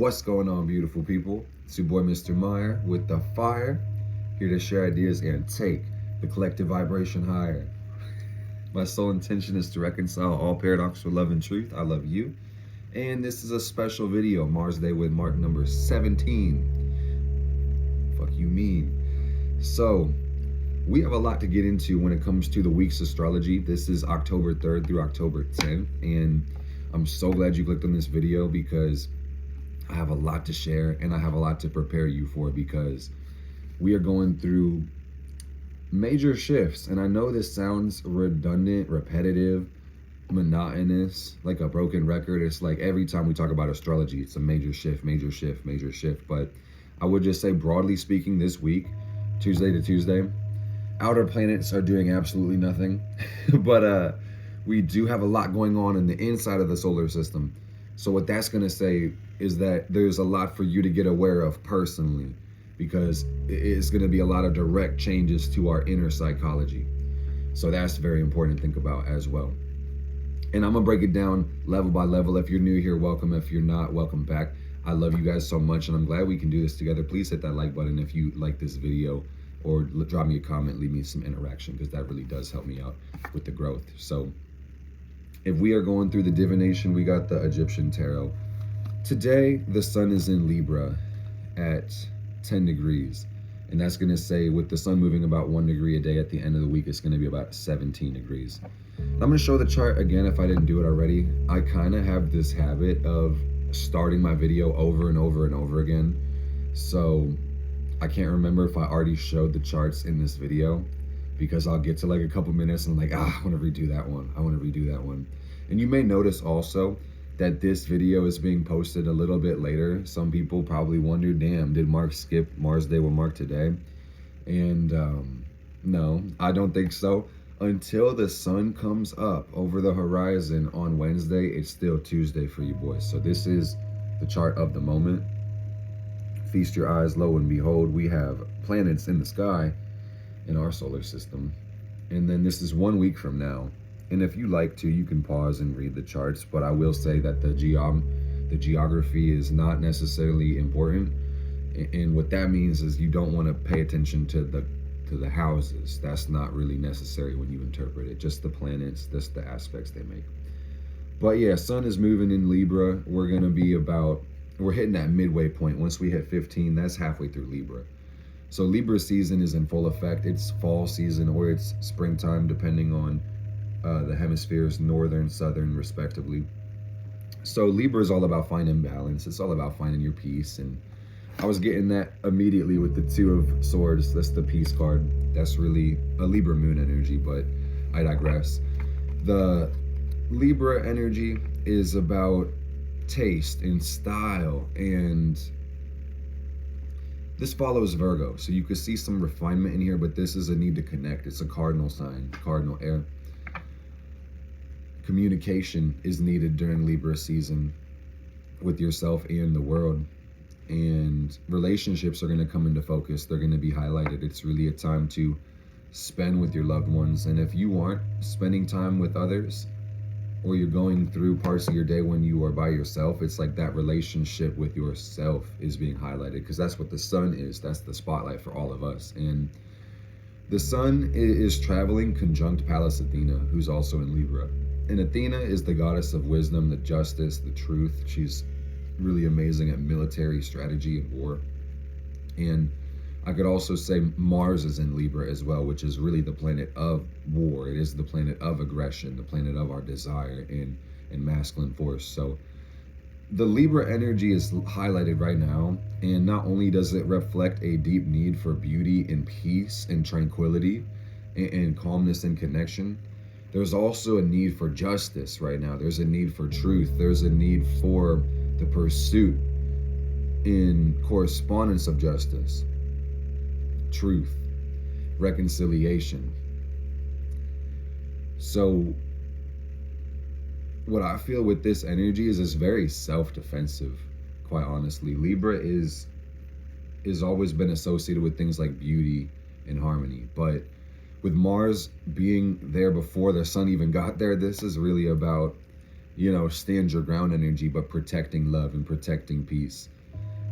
What's going on, beautiful people? It's your boy, Mr. Meyer, with the fire, here to share ideas and take the collective vibration higher. My sole intention is to reconcile all paradox with love and truth. I love you. And this is a special video, Mars Day with Mark number 17. Fuck you mean. So, we have a lot to get into when it comes to the week's astrology. This is October 3rd through October 10th. And I'm so glad you clicked on this video because I have a lot to share and I have a lot to prepare you for, because we are going through major shifts. And I know this sounds redundant, repetitive, monotonous, like a broken record. It's like every time we talk about astrology, it's a major shift, major shift, major shift. But I would just say, broadly speaking, this week, Tuesday to Tuesday, outer planets are doing absolutely nothing. But we do have a lot going on in the inside of the solar system. So what that's going to say is that there's a lot for you to get aware of personally, because it's going to be a lot of direct changes to our inner psychology. So that's very important to think about as well. And I'm going to break it down level by level. If you're new here, welcome. If you're not, welcome back. I love you guys so much, and I'm glad we can do this together. Please hit that like button if you like this video, or drop me a comment, leave me some interaction, because that really does help me out with the growth. So if we are going through the divination, we got the Egyptian tarot. Today, the sun is in Libra at 10 degrees. And that's going to say, with the sun moving about 1 degree a day, at the end of the week, it's going to be about 17 degrees. I'm going to show the chart again if I didn't do it already. I kind of have this habit of starting my video over and over and over again. So I can't remember if I already showed the charts in this video, because I'll get to like a couple minutes and I'm like, I want to redo that one. I want to redo that one. And you may notice also that this video is being posted a little bit later. Some people probably wonder, damn, did Mark skip Mars Day with Mark today? And no, I don't think so. Until the sun comes up over the horizon on Wednesday, it's still Tuesday for you boys. So this is the chart of the moment. Feast your eyes, lo and behold, we have planets in the sky in our solar system. And then this is 1 week from now. And if you like to, you can pause and read the charts, but I will say that the geography is not necessarily important. And what that means is you don't want to pay attention to the houses. That's not really necessary when you interpret it. Just the planets, just the aspects they make. But yeah, sun is moving in Libra. We're hitting that midway point. Once we hit 15, that's halfway through Libra. So Libra season is in full effect. It's fall season or it's springtime, depending on the hemispheres, northern, southern, respectively. So Libra is all about finding balance. It's all about finding your peace. And I was getting that immediately with the Two of Swords. That's the peace card. That's really a Libra moon energy, but I digress. The Libra energy is about taste and style, and this follows Virgo, so you can see some refinement in here, but this is a need to connect. It's a cardinal sign, cardinal air. Communication is needed during Libra season with yourself and the world, and relationships are going to come into focus. They're going to be highlighted. It's really a time to spend with your loved ones, and if you aren't spending time with others, or you're going through parts of your day when you are by yourself, it's like that relationship with yourself is being highlighted, because that's what the sun is. That's the spotlight for all of us. And the sun is traveling conjunct Pallas Athena, who's also in Libra. And Athena is the goddess of wisdom, the justice, the truth. She's really amazing at military strategy and war. And I could also say Mars is in Libra as well, which is really the planet of war. It is the planet of aggression, the planet of our desire and masculine force. So the Libra energy is highlighted right now. And not only does it reflect a deep need for beauty and peace and tranquility and calmness and connection, there's also a need for justice right now. There's a need for truth. There's a need for the pursuit in correspondence of justice, truth, reconciliation. So what I feel with this energy is it's very self-defensive, quite honestly. Libra is always been associated with things like beauty and harmony, but with Mars being there before the sun even got there, this is really about stand your ground energy, but protecting love and protecting peace.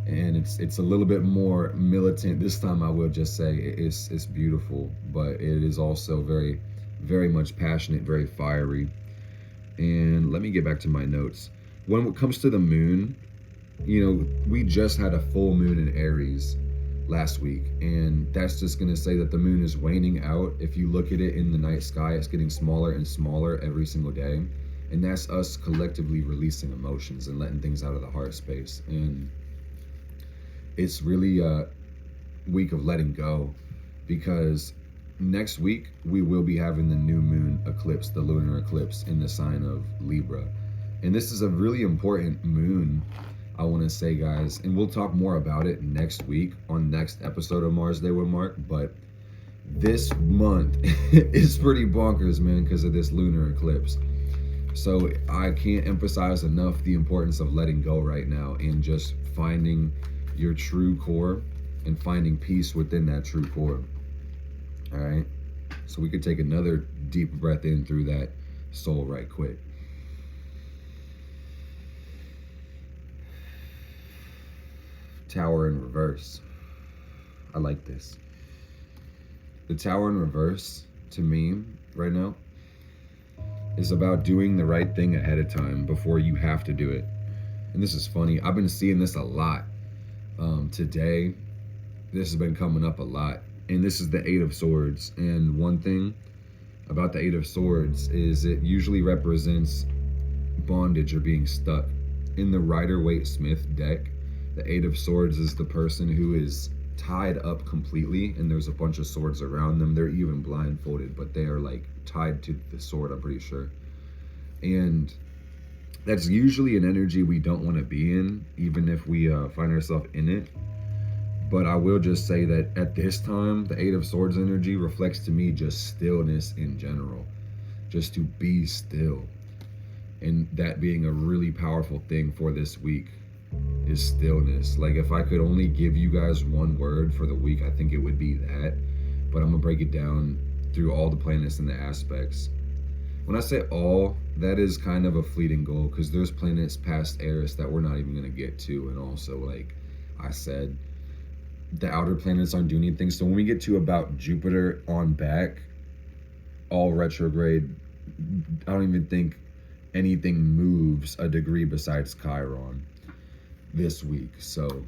And it's a little bit more militant this time. I will just say it's beautiful, but it is also very, very much passionate, very fiery. And let me get back to my notes. When it comes to the moon, we just had a full moon in Aries last week, and that's just going to say that the moon is waning out. If you look at it in the night sky, it's getting smaller and smaller every single day, and that's us collectively releasing emotions and letting things out of the heart space. And it's really a week of letting go, because next week we will be having the new moon eclipse, the lunar eclipse in the sign of Libra. And this is a really important moon, I want to say, guys, and we'll talk more about it next week on next episode of Mars Day with Mark. But this month is pretty bonkers, man, because of this lunar eclipse. So I can't emphasize enough the importance of letting go right now and just finding your true core and finding peace within that true core. All right, so we could take another deep breath in through that soul right quick. Tower in reverse. I like this. The Tower in reverse, to me right now, is about doing the right thing ahead of time before you have to do it. And this is funny, I've been seeing this a lot. Today, this has been coming up a lot. And this is the Eight of Swords. And one thing about the Eight of Swords is it usually represents bondage or being stuck. In the Rider-Waite-Smith deck, the Eight of Swords is the person who is tied up completely, and there's a bunch of swords around them. They're even blindfolded, but they are like tied to the sword, I'm pretty sure. And that's usually an energy we don't want to be in, even if we find ourselves in it. But I will just say that at this time, the Eight of Swords energy reflects to me just stillness in general, just to be still. And that being a really powerful thing for this week is stillness. Like, if I could only give you guys one word for the week, I think it would be that. But I'm gonna break it down through all the planets and the aspects. When I say all, that is kind of a fleeting goal, because there's planets past Eris that we're not even gonna get to. And also, like I said, the outer planets aren't doing anything. So when we get to about Jupiter on back, all retrograde, I don't even think anything moves a degree besides Chiron this week. So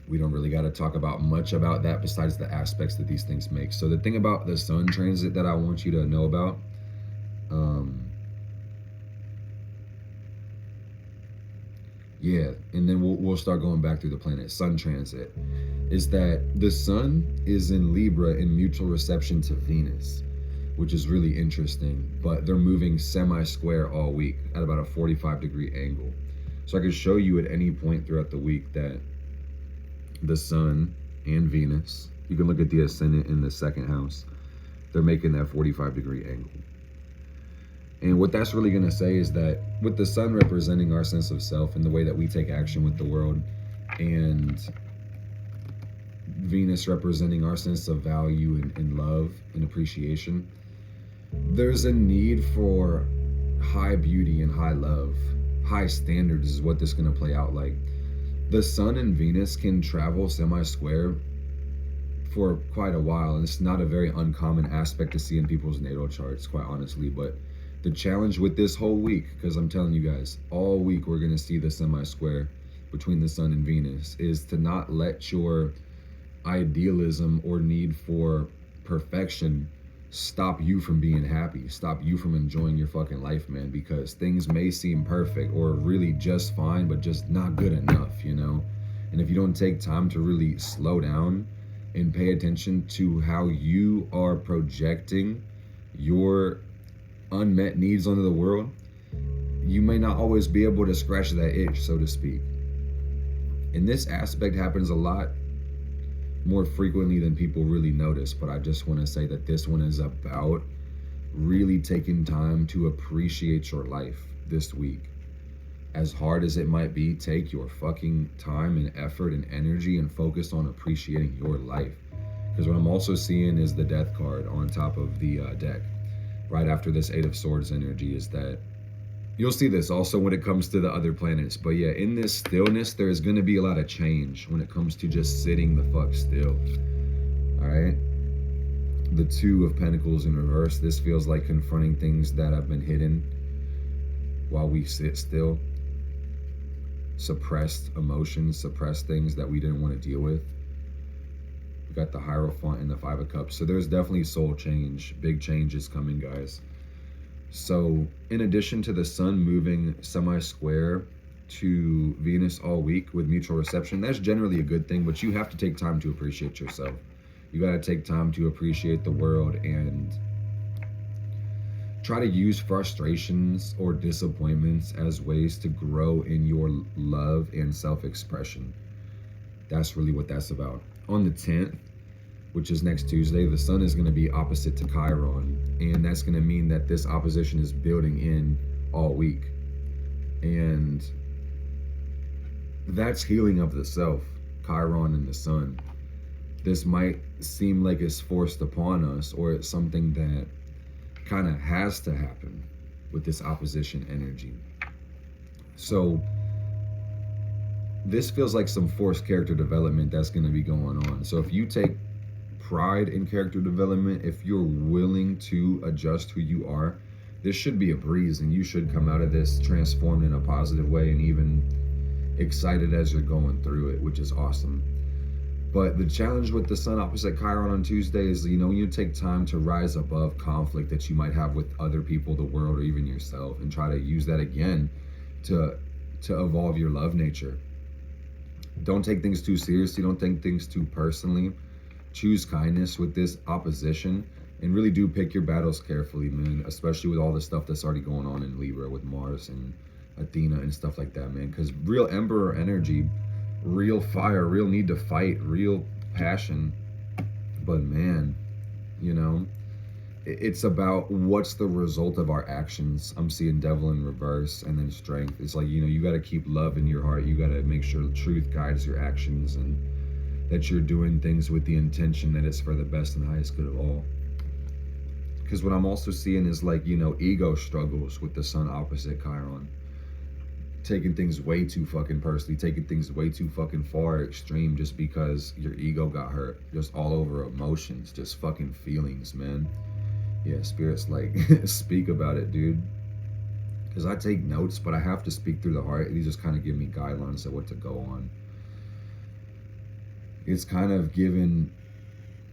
we don't really got to talk about much about that besides the aspects that these things make. So the thing about the sun transit that I want you to know about, and then we'll start going back through the planet. Sun transit is that the sun is in Libra in mutual reception to Venus, which is really interesting. But they're moving semi-square all week at about a 45-degree angle. So I can show you at any point throughout the week that the sun and Venus, you can look at the ascendant in the second house, they're making that 45-degree angle. And what that's really going to say is that with the sun representing our sense of self and the way that we take action with the world, and Venus representing our sense of value and love and appreciation, there's a need for high beauty and high love. High standards is what this is going to play out like. The sun and Venus can travel semi-square for quite a while, and it's not a very uncommon aspect to see in people's natal charts, quite honestly. But the challenge with this whole week, because I'm telling you guys, all week we're going to see the semi-square between the sun and Venus, is to not let your idealism or need for perfection stop you from being happy, stop you from enjoying your fucking life, man, because things may seem perfect or really just fine, but just not good enough, And if you don't take time to really slow down and pay attention to how you are projecting your unmet needs onto the world, you may not always be able to scratch that itch, so to speak. And this aspect happens a lot more frequently than people really notice. But I just want to say that this one is about really taking time to appreciate your life this week. As hard as it might be, take your fucking time and effort and energy and focus on appreciating your life. Because what I'm also seeing is the Death card on top of the deck right after this Eight of Swords energy, is that You'll see this also when it comes to the other planets. But yeah, in this stillness, there's going to be a lot of change when it comes to just sitting the fuck still. All right. The Two of Pentacles in reverse. This feels like confronting things that have been hidden while we sit still. Suppressed emotions, suppressed things that we didn't want to deal with. We got the Hierophant and the Five of Cups. So there's definitely soul change. Big changes coming, guys. So in addition to the sun moving semi-square to Venus all week with mutual reception, that's generally a good thing, but you have to take time to appreciate yourself. You got to take time to appreciate the world and try to use frustrations or disappointments as ways to grow in your love and self-expression. That's really what that's about. On the 10th, which is next Tuesday, the sun is going to be opposite to Chiron. And that's going to mean that this opposition is building in all week. And that's healing of the self, Chiron and the sun. This might seem like it's forced upon us, or it's something that kind of has to happen with this opposition energy. So this feels like some forced character development that's going to be going on. So if you take pride in character development, if you're willing to adjust who you are, this should be a breeze, and you should come out of this transformed in a positive way and even excited as you're going through it, which is awesome. But the challenge with the sun opposite Chiron on Tuesday is, you know, you take time to rise above conflict that you might have with other people, the world, or even yourself, and try to use that again to evolve your love nature. Don't take things too seriously. Don't take things too personally. Choose kindness with this opposition, and really do pick your battles carefully, man, especially with all the stuff that's already going on in Libra with Mars and Athena and stuff like that, man, because real Emperor energy, real fire, real need to fight, real passion. But man, you know, it's about what's the result of our actions. I'm seeing Devil in reverse, and then Strength. It's like, you know, you got to keep love in your heart. You got to make sure the truth guides your actions, and that you're doing things with the intention that it's for the best and highest good of all. Because what I'm also seeing is, like, you know, ego struggles with the sun opposite Chiron. Taking things way too fucking personally, taking things way too fucking far extreme just because your ego got hurt. Just all over emotions, just fucking feelings, man. Yeah, Spirit's like, speak about it, dude. Because I take notes, but I have to speak through the heart. These just kind of give me guidelines of what to go on. It's kind of given,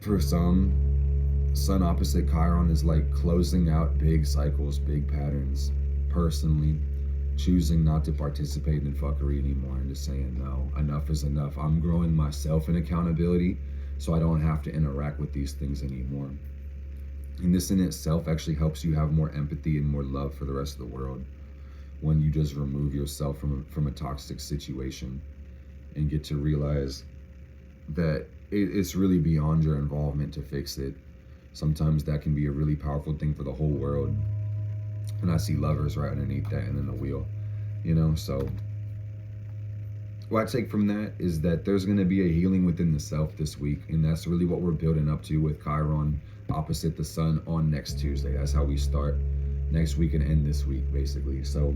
for some, sun opposite Chiron is like closing out big cycles, big patterns. Personally, choosing not to participate in fuckery anymore and just saying, no, enough is enough. I'm growing myself in accountability, so I don't have to interact with these things anymore. And this in itself actually helps you have more empathy and more love for the rest of the world when you just remove yourself from a toxic situation and get to realize that it's really beyond your involvement to fix it. Sometimes that can be a really powerful thing for the whole world. And I see lovers right underneath that, and then the wheel, you know. So what I take from that is that there's going to be a healing within the self this week, and that's really what we're building up to with Chiron opposite the sun on next Tuesday. That's how we start next week and end this week, basically. So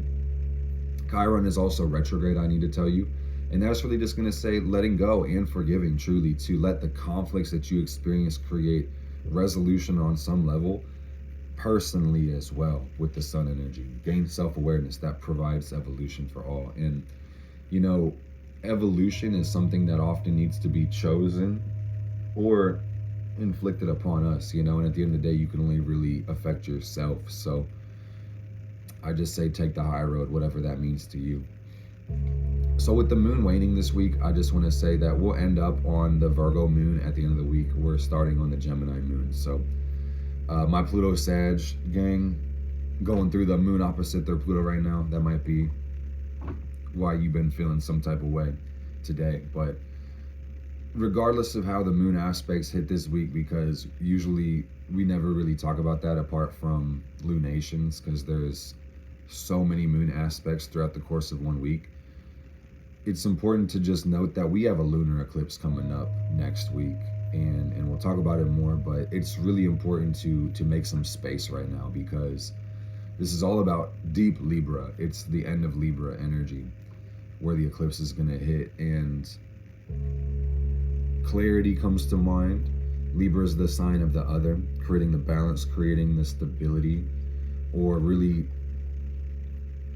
Chiron is also retrograde, I need to tell you. And that's really just going to say letting go and forgiving, truly, to let the conflicts that you experience create resolution on some level, personally as well, with the sun energy. Gain self-awareness that provides evolution for all. And, you know, evolution is something that often needs to be chosen or inflicted upon us, you know, and at the end of the day, you can only really affect yourself. So I just say take the high road, whatever that means to you. So with the moon waning this week, I just want to say that we'll end up on the Virgo moon at the end of the week. We're starting on the Gemini moon. So my Pluto Sag gang going through the moon opposite their Pluto right now. That might be why you've been feeling some type of way today. But regardless of how the moon aspects hit this week, because usually we never really talk about that apart from lunations, because there's so many moon aspects throughout the course of 1 week. It's important to just note that we have a lunar eclipse coming up next week, and we'll talk about it more, but it's really important to make some space right now, because This is all about deep Libra. It's the end of Libra energy where the eclipse is going to hit, and clarity comes to mind. Libra is the sign of the other, creating the balance, creating the stability, or really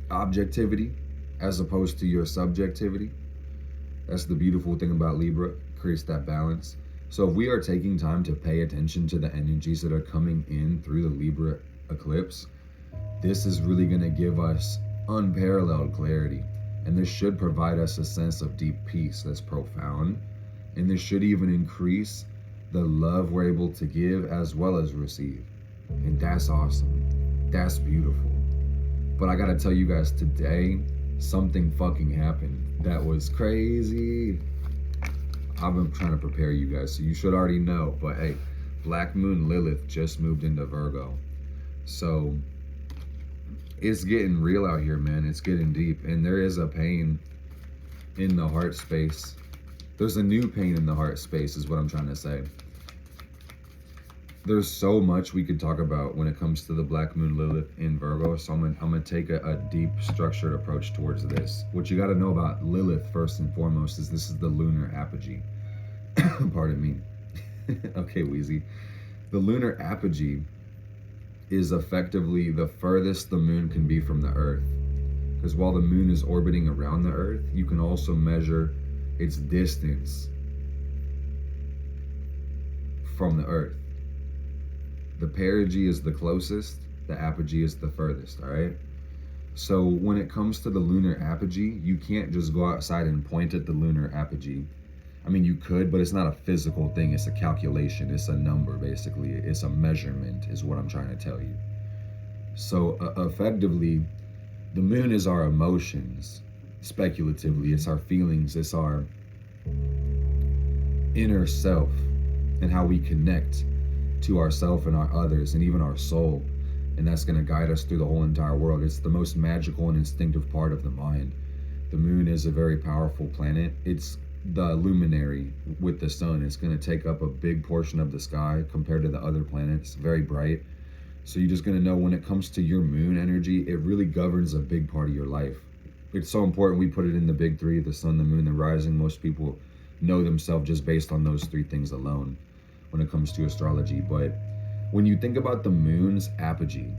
objectivity as opposed to your subjectivity. That's the beautiful thing about Libra, creates that balance. So if we are taking time to pay attention to the energies that are coming in through the Libra eclipse, this is really going to give us unparalleled clarity. And this should provide us a sense of deep peace that's profound. And this should even increase the love we're able to give as well as receive. And that's awesome. That's beautiful. But I gotta tell you guys, today, something fucking happened that was crazy. I've been trying to prepare you guys, so you should already know. But hey, Black Moon Lilith just moved into Virgo. So it's getting real out here, man. It's getting deep. And there is a pain in the heart space. There's a new pain in the heart space is what I'm trying to say. There's so much we could talk about when it comes to the Black Moon Lilith in Virgo. So I'm gonna take a deep structured approach towards this. What you gotta know about Lilith first and foremost is this is the lunar apogee. Pardon me. Okay, Wheezy. The lunar apogee is effectively the furthest the moon can be from the Earth. Because while the moon is orbiting around the Earth, you can also measure its distance from the Earth. The perigee is the closest, the apogee is the furthest, all right? So when it comes to the lunar apogee, you can't just go outside and point at the lunar apogee. I mean, you could, but it's not a physical thing. It's a calculation. It's a number, basically. It's a measurement, is what I'm trying to tell you. So effectively, the moon is our emotions. Speculatively, it's our feelings. It's our inner self and how we connect to ourself and our others and even our soul. And that's going to guide us through the whole entire world. It's the most magical and instinctive part of the mind. The moon is a very powerful planet. It's the luminary with the sun. It's going to take up a big portion of the sky compared to the other planets. Very bright. So you're just going to know when it comes to your moon energy, it really governs a big part of your life. It's so important we put it in the big three: the sun, the moon, the rising. Most people know themselves just based on those three things alone when it comes to astrology. But when you think about the moon's apogee,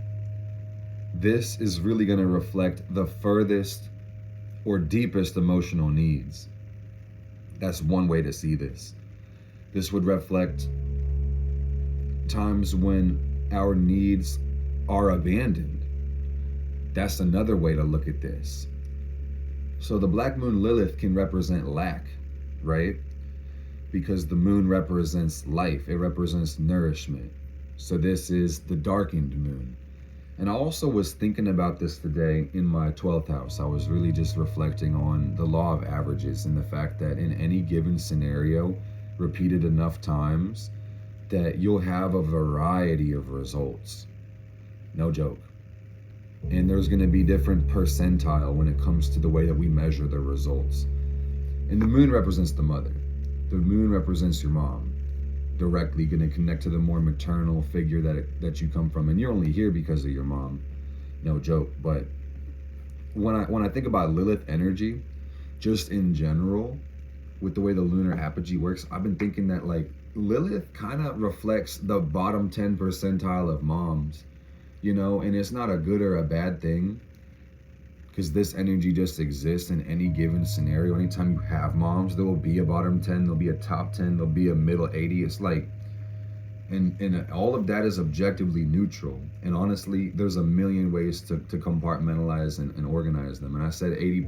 this is really going to reflect the furthest or deepest emotional needs. That's one way to see this. This would reflect times when our needs are abandoned. That's another way to look at this. So the Black Moon Lilith can represent lack, right? Because the moon represents life. It represents nourishment. So this is the darkened moon. And I also was thinking about this today in my 12th house. I was really just reflecting on the law of averages and the fact that in any given scenario, repeated enough times, that you'll have a variety of results. No joke. And there's going to be different percentile when it comes to the way that we measure the results. And the moon represents the mother. The moon represents your mom. Directly going to connect to the more maternal figure that you come from, and you're only here because of your mom. No joke. But when I think about Lilith energy, just in general, with the way the lunar apogee works, I've been thinking that like Lilith kind of reflects the bottom 10 percentile of moms, you know, and it's not a good or a bad thing, because this energy just exists in any given scenario. Anytime you have moms, there will be a bottom 10, there'll be a top 10, there'll be a middle 80. It's like, and all of that is objectively neutral. And honestly, there's a million ways to compartmentalize and organize them. And I said 80%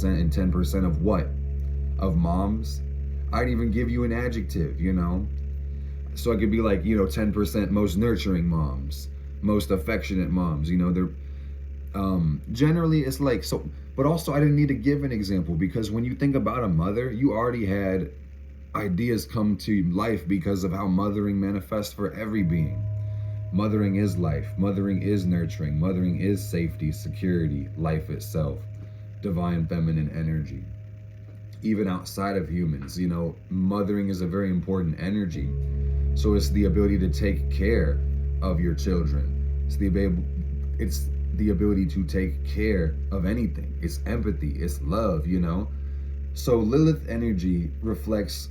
and 10% of what? Of moms? I'd even give you an adjective, you know? So I could be like, you know, 10% most nurturing moms, most affectionate moms, you know, they're, generally it's like, so, but also I didn't need to give an example, because when you think about a mother, you already had ideas come to life because of how mothering manifests for every being. Mothering is life, mothering is nurturing, mothering is safety, security, life itself, divine feminine energy. Even outside of humans, you know, mothering is a very important energy. So it's the ability to take care of your children. It's the ability to take care of anything. It's empathy, it's love, you know? So Lilith energy reflects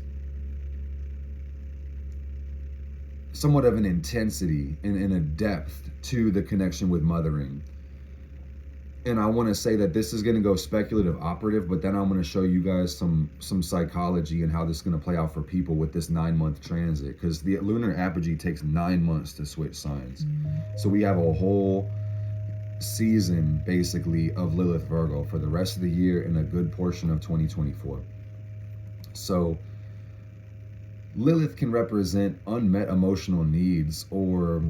somewhat of an intensity and a depth to the connection with mothering. And I want to say that this is going to go speculative operative, but then I'm going to show you guys some psychology and how this is going to play out for people with this 9-month transit, because the lunar apogee takes 9 months to switch signs. So we have a whole season basically of Lilith Virgo for the rest of the year and a good portion of 2024. So Lilith can represent unmet emotional needs or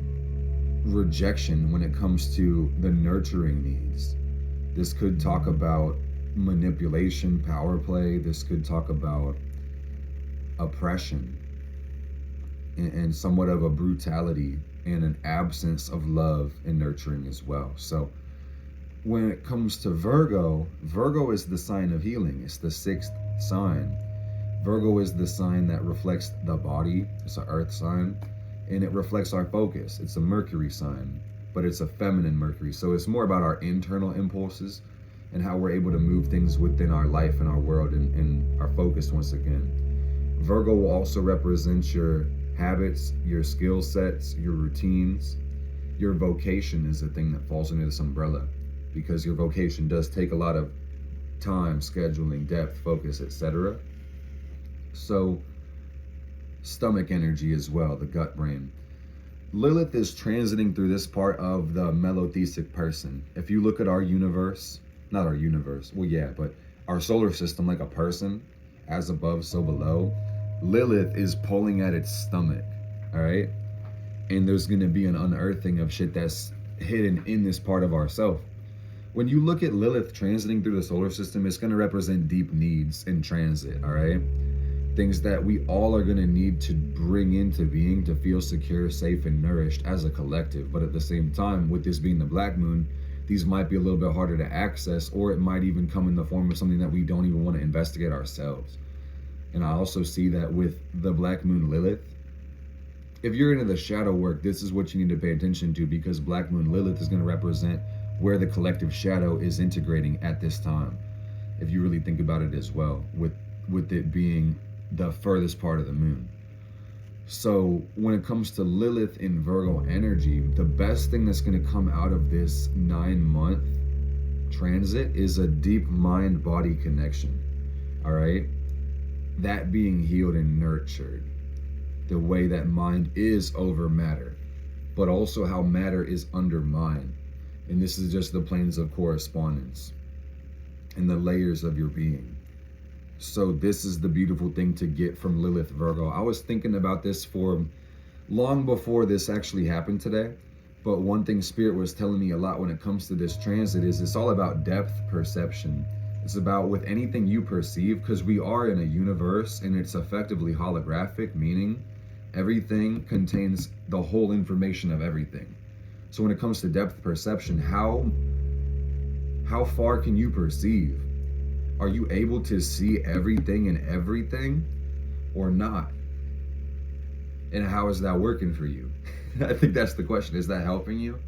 rejection when it comes to the nurturing needs. This could talk about manipulation, power play. This could talk about oppression and somewhat of a brutality and an absence of love and nurturing as well. So when it comes to Virgo, Virgo is the sign of healing. It's the 6th sign. Virgo is the sign that reflects the body. It's an earth sign, and it reflects our focus. It's a Mercury sign, but it's a feminine Mercury. So it's more about our internal impulses and how we're able to move things within our life and our world and our focus once again. Virgo will also represent your habits, your skill sets, your routines. Your vocation is the thing that falls under this umbrella, because your vocation does take a lot of time, scheduling, depth, focus, etc. So stomach energy as well, the gut brain. Lilith is transiting through this part of the melotheistic person. If you look at our universe, not our universe, well, yeah, but our solar system like a person, as above, so below, Lilith is pulling at its stomach, all right? And there's going to be an unearthing of shit that's hidden in this part of ourself. When you look at Lilith transiting through the solar system, it's going to represent deep needs in transit, all right? Things that we all are going to need to bring into being to feel secure, safe, and nourished as a collective. But at the same time, with this being the black moon, these might be a little bit harder to access, or it might even come in the form of something that we don't even want to investigate ourselves. And I also see that with the black moon Lilith. If you're into the shadow work, this is what you need to pay attention to, because black moon Lilith is going to represent where the collective shadow is integrating at this time. If you really think about it as well, with it being the furthest part of the moon. So when it comes to Lilith in Virgo energy, the best thing that's going to come out of this 9-month transit is a deep mind-body connection. All right? That being healed and nurtured. The way that mind is over matter, but also how matter is under mind. And this is just the planes of correspondence and the layers of your being. So this is the beautiful thing to get from Lilith Virgo. I was thinking about this for long before this actually happened today. But one thing Spirit was telling me a lot when it comes to this transit is it's all about depth perception. It's about with anything you perceive, because we are in a universe and it's effectively holographic, meaning everything contains the whole information of everything. So when it comes to depth perception, how far can you perceive? Are you able to see everything and everything or not? And how is that working for you? I think that's the question. Is that helping you?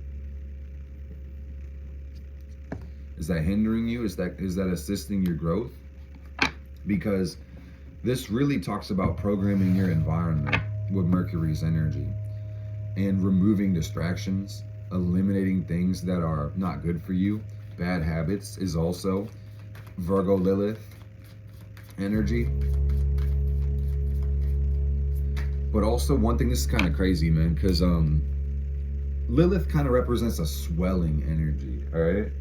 Is that hindering you? Is that assisting your growth? Because this really talks about programming your environment with Mercury's energy and removing distractions, eliminating things that are not good for you. Bad habits is also Virgo Lilith energy. But also one thing, this is kind of crazy, man, because Lilith kind of represents a swelling energy, all right?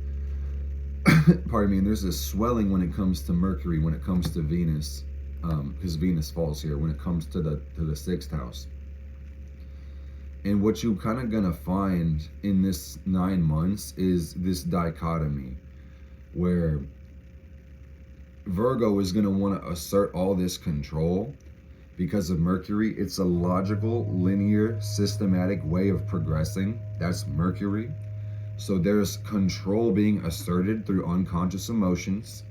Pardon me. And there's this swelling when it comes to Mercury, when it comes to Venus, because Venus falls here, when it comes to the 6th house. And what you kind of gonna find in this 9 months is this dichotomy where Virgo is gonna want to assert all this control because of Mercury. It's a logical, linear, systematic way of progressing. That's Mercury. So there's control being asserted through unconscious emotions,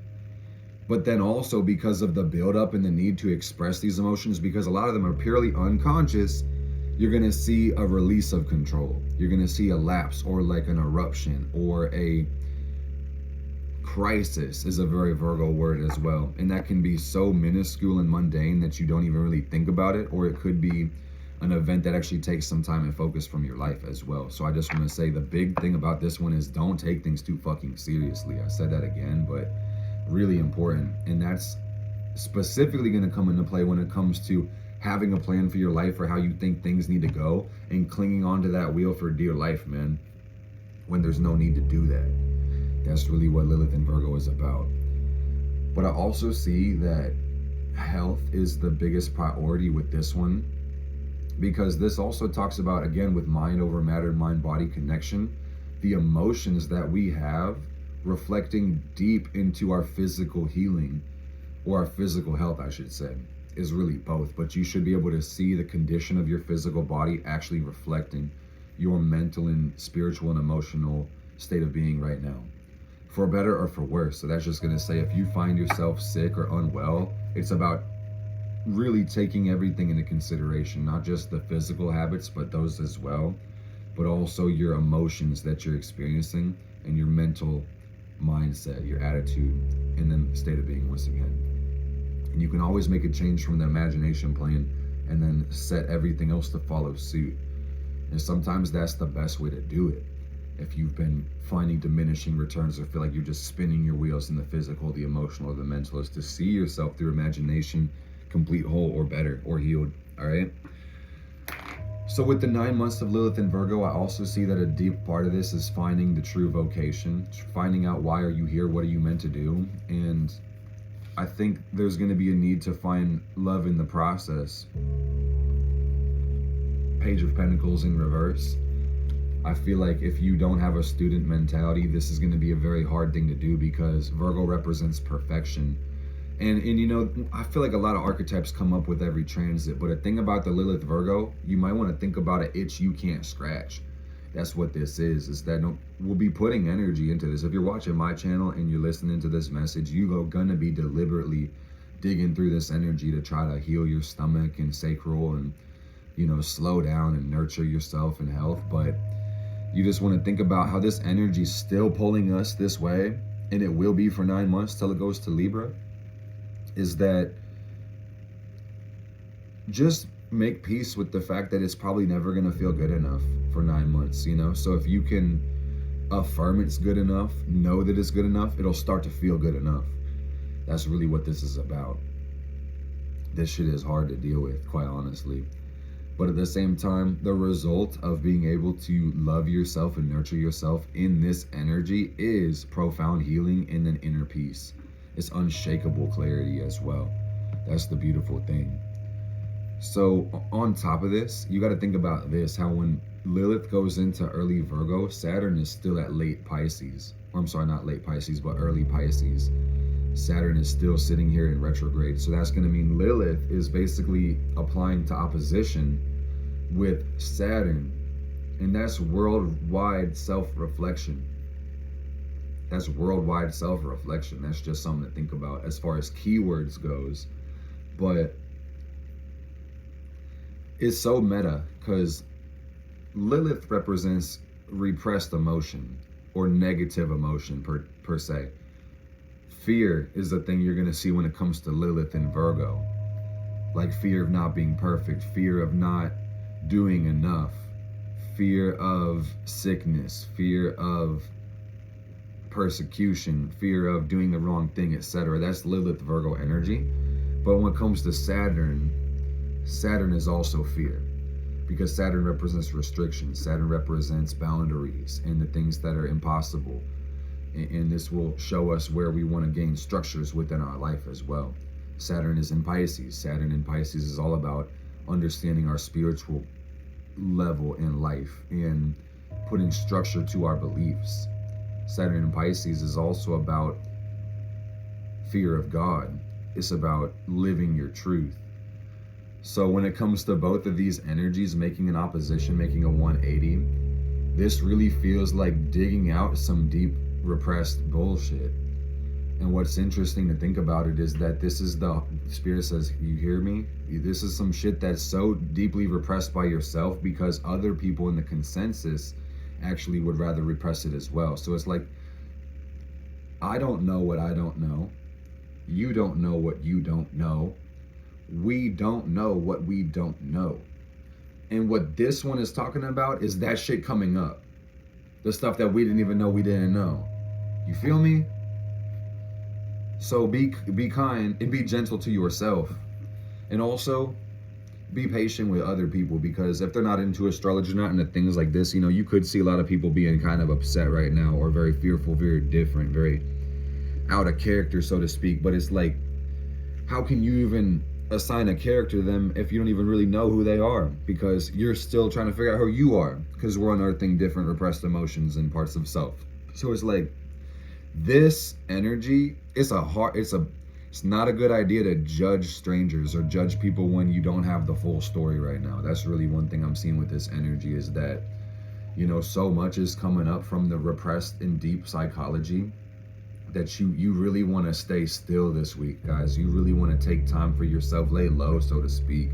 but then also because of the buildup and the need to express these emotions, because a lot of them are purely unconscious, you're going to see a release of control. You're going to see a lapse, or like an eruption, or a crisis is a very Virgo word as well. And that can be so minuscule and mundane that you don't even really think about it, or it could be an event that actually takes some time and focus from your life as well. So I just want to say the big thing about this one is don't take things too fucking seriously. I said that again, but really important. And that's specifically going to come into play when it comes to having a plan for your life, or how you think things need to go, and clinging onto that wheel for dear life, man, when there's no need to do that. That's really what Lilith and Virgo is about. But I also see that health is the biggest priority with this one, because this also talks about, again, with mind over matter, mind-body connection, the emotions that we have reflecting deep into our physical healing, or our physical health, I should say, is really both. But you should be able to see the condition of your physical body actually reflecting your mental and spiritual and emotional state of being right now, for better or for worse. So that's just going to say, if you find yourself sick or unwell, it's about really taking everything into consideration, not just the physical habits, but those as well, but also your emotions that you're experiencing, and your mental mindset, your attitude, and then state of being once again. And you can always make a change from the imagination plane, and then set everything else to follow suit. And sometimes that's the best way to do it. If you've been finding diminishing returns, or feel like you're just spinning your wheels in the physical, the emotional, or the mental, is to see yourself through imagination, complete, whole, or better, or healed. All right. So with the 9 months of Lilith and Virgo, I also see that a deep part of this is finding the true vocation, finding out why are you here, what are you meant to do. And I think there's going to be a need to find love in the process. Page of Pentacles in reverse. I feel like if you don't have a student mentality, this is going to be a very hard thing to do, because Virgo represents perfection. And you know, I feel like a lot of archetypes come up with every transit, but a thing about the Lilith Virgo, you might want to think about an itch you can't scratch. That's what this is that we'll be putting energy into this. If you're watching my channel and you're listening to this message, you are gonna be deliberately digging through this energy to try to heal your stomach and sacral, and, you know, slow down and nurture yourself and health. But you just want to think about how this energy is still pulling us this way, and it will be for 9 months till it goes to Libra. Is that just make peace with the fact that it's probably never going to feel good enough for 9 months, you know? So if you can affirm it's good enough, know that it's good enough, it'll start to feel good enough. That's really what this is about. This shit is hard to deal with, quite honestly. But at the same time, the result of being able to love yourself and nurture yourself in this energy is profound healing and an inner peace. It's unshakable clarity as well. That's the beautiful thing. So on top of this, you got to think about this, how when Lilith goes into early Virgo, Saturn is still at late Pisces. Or I'm sorry, not late Pisces, but early Pisces. Saturn is still sitting here in retrograde. So that's going to mean Lilith is basically applying to opposition with Saturn. And that's worldwide self-reflection. That's worldwide self-reflection. That's just something to think about as far as keywords goes. But it's so meta, because Lilith represents repressed emotion, or negative emotion per se. Fear is the thing you're going to see when it comes to Lilith and Virgo. Like fear of not being perfect, fear of not doing enough, fear of sickness, fear of persecution, fear of doing the wrong thing, etc. That's Lilith Virgo energy. But when it comes to Saturn, Saturn is also fear, because Saturn represents restrictions. Saturn represents boundaries and the things that are impossible. And this will show us where we want to gain structures within our life as well. Saturn is in Pisces. Saturn in Pisces is all about understanding our spiritual level in life and putting structure to our beliefs. Saturn in Pisces is also about fear of God. It's about living your truth. So when it comes to both of these energies making an opposition, making a 180, this really feels like digging out some deep repressed bullshit. And what's interesting to think about it is that this is the Spirit says, you hear me? This is some shit that's so deeply repressed by yourself because other people in the consensus actually would rather repress it as well. So it's like, I don't know what I don't know. You don't know what you don't know. We don't know what we don't know. And what this one is talking about is that shit coming up. The stuff that we didn't even know we didn't know. You feel me? So be kind and be gentle to yourself. And also be patient with other people, because if they're not into astrology, not into things like this, you know, you could see a lot of people being kind of upset right now, or very fearful, very different, very out of character, so to speak. But it's like, how can you even assign a character to them if you don't even really know who they are? Because you're still trying to figure out who you are, because we're unearthing different repressed emotions and parts of self. So it's like, this energy, it's not a good idea to judge strangers or judge people when you don't have the full story right now. That's really one thing I'm seeing with this energy, is that, you know, so much is coming up from the repressed and deep psychology that you really want to stay still this week, guys. You really want to take time for yourself, lay low, so to speak,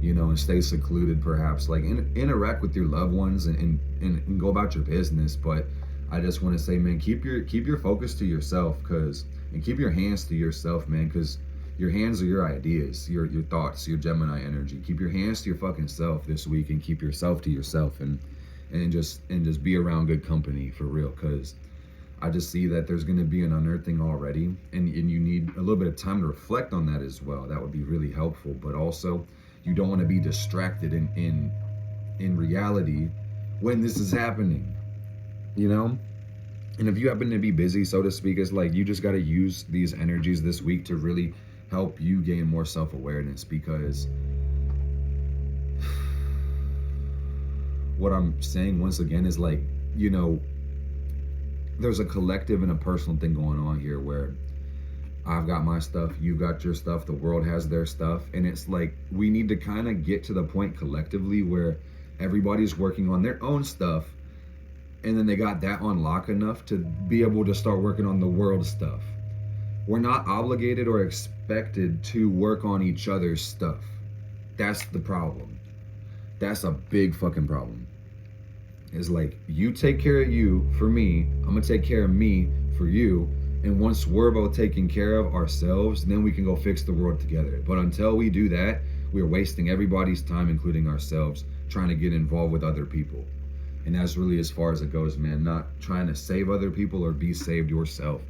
you know, and stay secluded, perhaps, like interact with your loved ones and go about your business. But I just want to say, man, keep your focus to yourself, and keep your hands to yourself, man, because your hands are your ideas, your thoughts, your Gemini energy. Keep your hands to your fucking self this week, and keep yourself to yourself, and just be around good company for real, because I just see that there's going to be an unearthing already, and you need a little bit of time to reflect on that as well. That would be really helpful. But also, you don't want to be distracted in reality when this is happening, you know? And if you happen to be busy, so to speak, it's like you just got to use these energies this week to really help you gain more self-awareness, because what I'm saying once again is, like, you know, there's a collective and a personal thing going on here where I've got my stuff, you've got your stuff, the world has their stuff. And it's like, we need to kind of get to the point collectively where everybody's working on their own stuff, and then they got that on lock enough to be able to start working on the world stuff. We're not obligated or expected to work on each other's stuff. That's the problem. That's a big fucking problem. It's like, you take care of you for me, I'm gonna take care of me for you, and once we're both taking care of ourselves, then we can go fix the world together. But until we do that, we're wasting everybody's time, including ourselves, trying to get involved with other people. And that's really as far as it goes, man. Not trying to save other people or be saved yourself.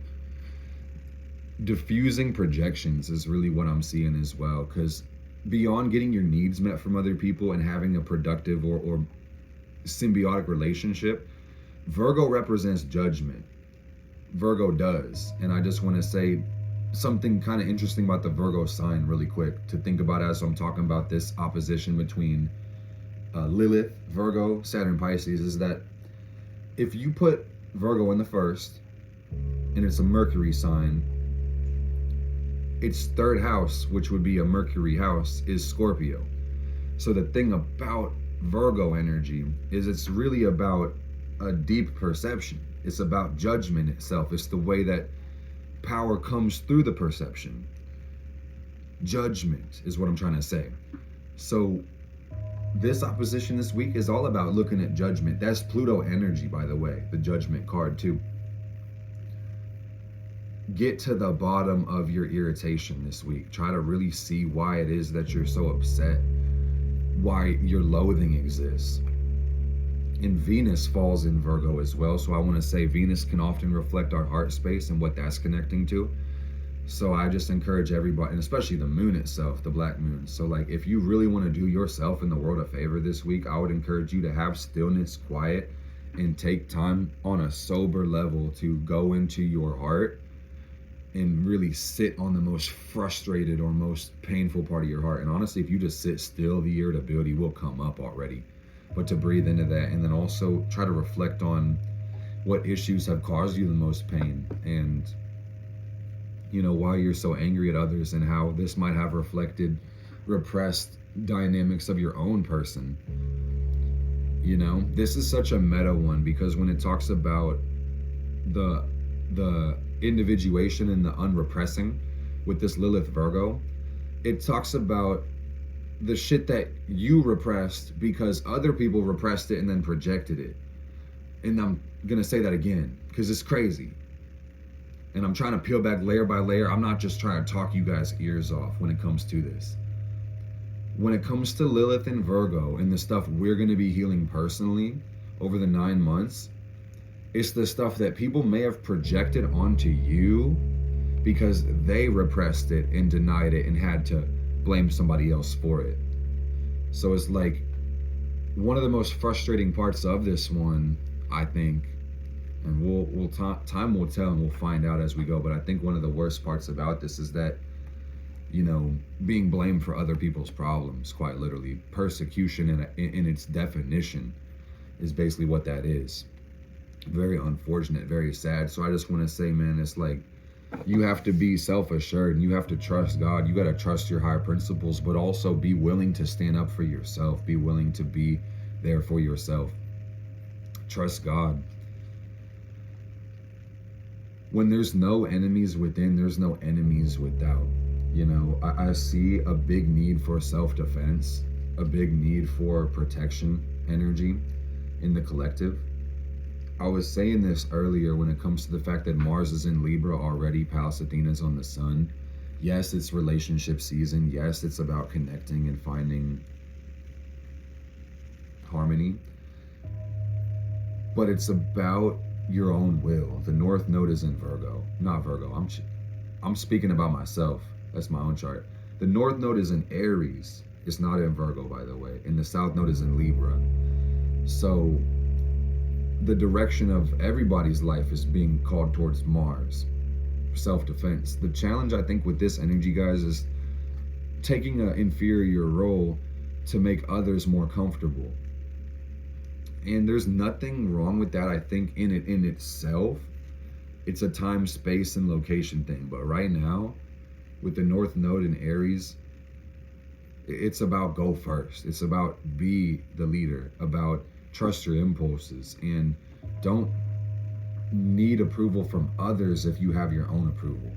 Diffusing projections is really what I'm seeing as well, because beyond getting your needs met from other people and having a productive or symbiotic relationship, Virgo represents judgment. Virgo does. And I just want to say something kind of interesting about the Virgo sign really quick to think about as I'm talking about this opposition between Lilith, Virgo, Saturn, Pisces, is that if you put Virgo in the first, and it's a Mercury sign, its third house, which would be a Mercury house, is Scorpio. So the thing about Virgo energy is it's really about a deep perception. It's about judgment itself. It's the way that power comes through the perception. Judgment is what I'm trying to say. So this opposition this week is all about looking at judgment. That's Pluto energy, by the way, the judgment card too. Get to the bottom of your irritation this week. Try to really see why it is that you're so upset, why your loathing exists. And Venus falls in Virgo as well. So I want to say Venus can often reflect our heart space and what that's connecting to. So I just encourage everybody, and especially the moon itself, the black moon. So like, if you really want to do yourself and the world a favor this week, I would encourage you to have stillness, quiet, and take time on a sober level to go into your heart and really sit on the most frustrated or most painful part of your heart. And honestly, if you just sit still, the irritability will come up already. But to breathe into that, and then also try to reflect on what issues have caused you the most pain, and you know, why you're so angry at others, and how this might have reflected repressed dynamics of your own person. You know, this is such a meta one, because when it talks about the individuation and the unrepressing with this Lilith Virgo, it talks about the shit that you repressed because other people repressed it and then projected it. And I'm gonna say that again because it's crazy. And I'm trying to peel back layer by layer. I'm not just trying to talk you guys' ears off when it comes to this. When it comes to Lilith and Virgo and the stuff we're going to be healing personally over the 9 months, it's the stuff that people may have projected onto you because they repressed it and denied it and had to blame somebody else for it. So it's like one of the most frustrating parts of this one, I think, and time will tell and we'll find out as we go, but I think one of the worst parts about this is that, you know, being blamed for other people's problems, quite literally. Persecution in its definition is basically what that is. Very unfortunate, very sad. So I just want to say, man, it's like you have to be self-assured and you have to trust God. You got to trust your higher principles, but also be willing to stand up for yourself. Be willing to be there for yourself. Trust God. When there's no enemies within, there's no enemies without. You know, I see a big need for self-defense, a big need for protection energy in the collective. I was saying this earlier when it comes to the fact that Mars is in Libra already, Pallas Athena's on the sun. Yes, it's relationship season. Yes, it's about connecting and finding harmony. But it's about your own will. The North Node is in Virgo. Not Virgo. I'm speaking about myself. That's my own chart. The North Node is in Aries. It's not in Virgo, by the way. And the South Node is in Libra. So the direction of everybody's life is being called towards Mars. Self-defense. The challenge, I think, with this energy, guys, is taking an inferior role to make others more comfortable. And there's nothing wrong with that, I think, in itself. It's a time, space, and location thing. But right now, with the North Node in Aries, it's about go first. It's about be the leader, about trust your impulses, and don't need approval from others if you have your own approval.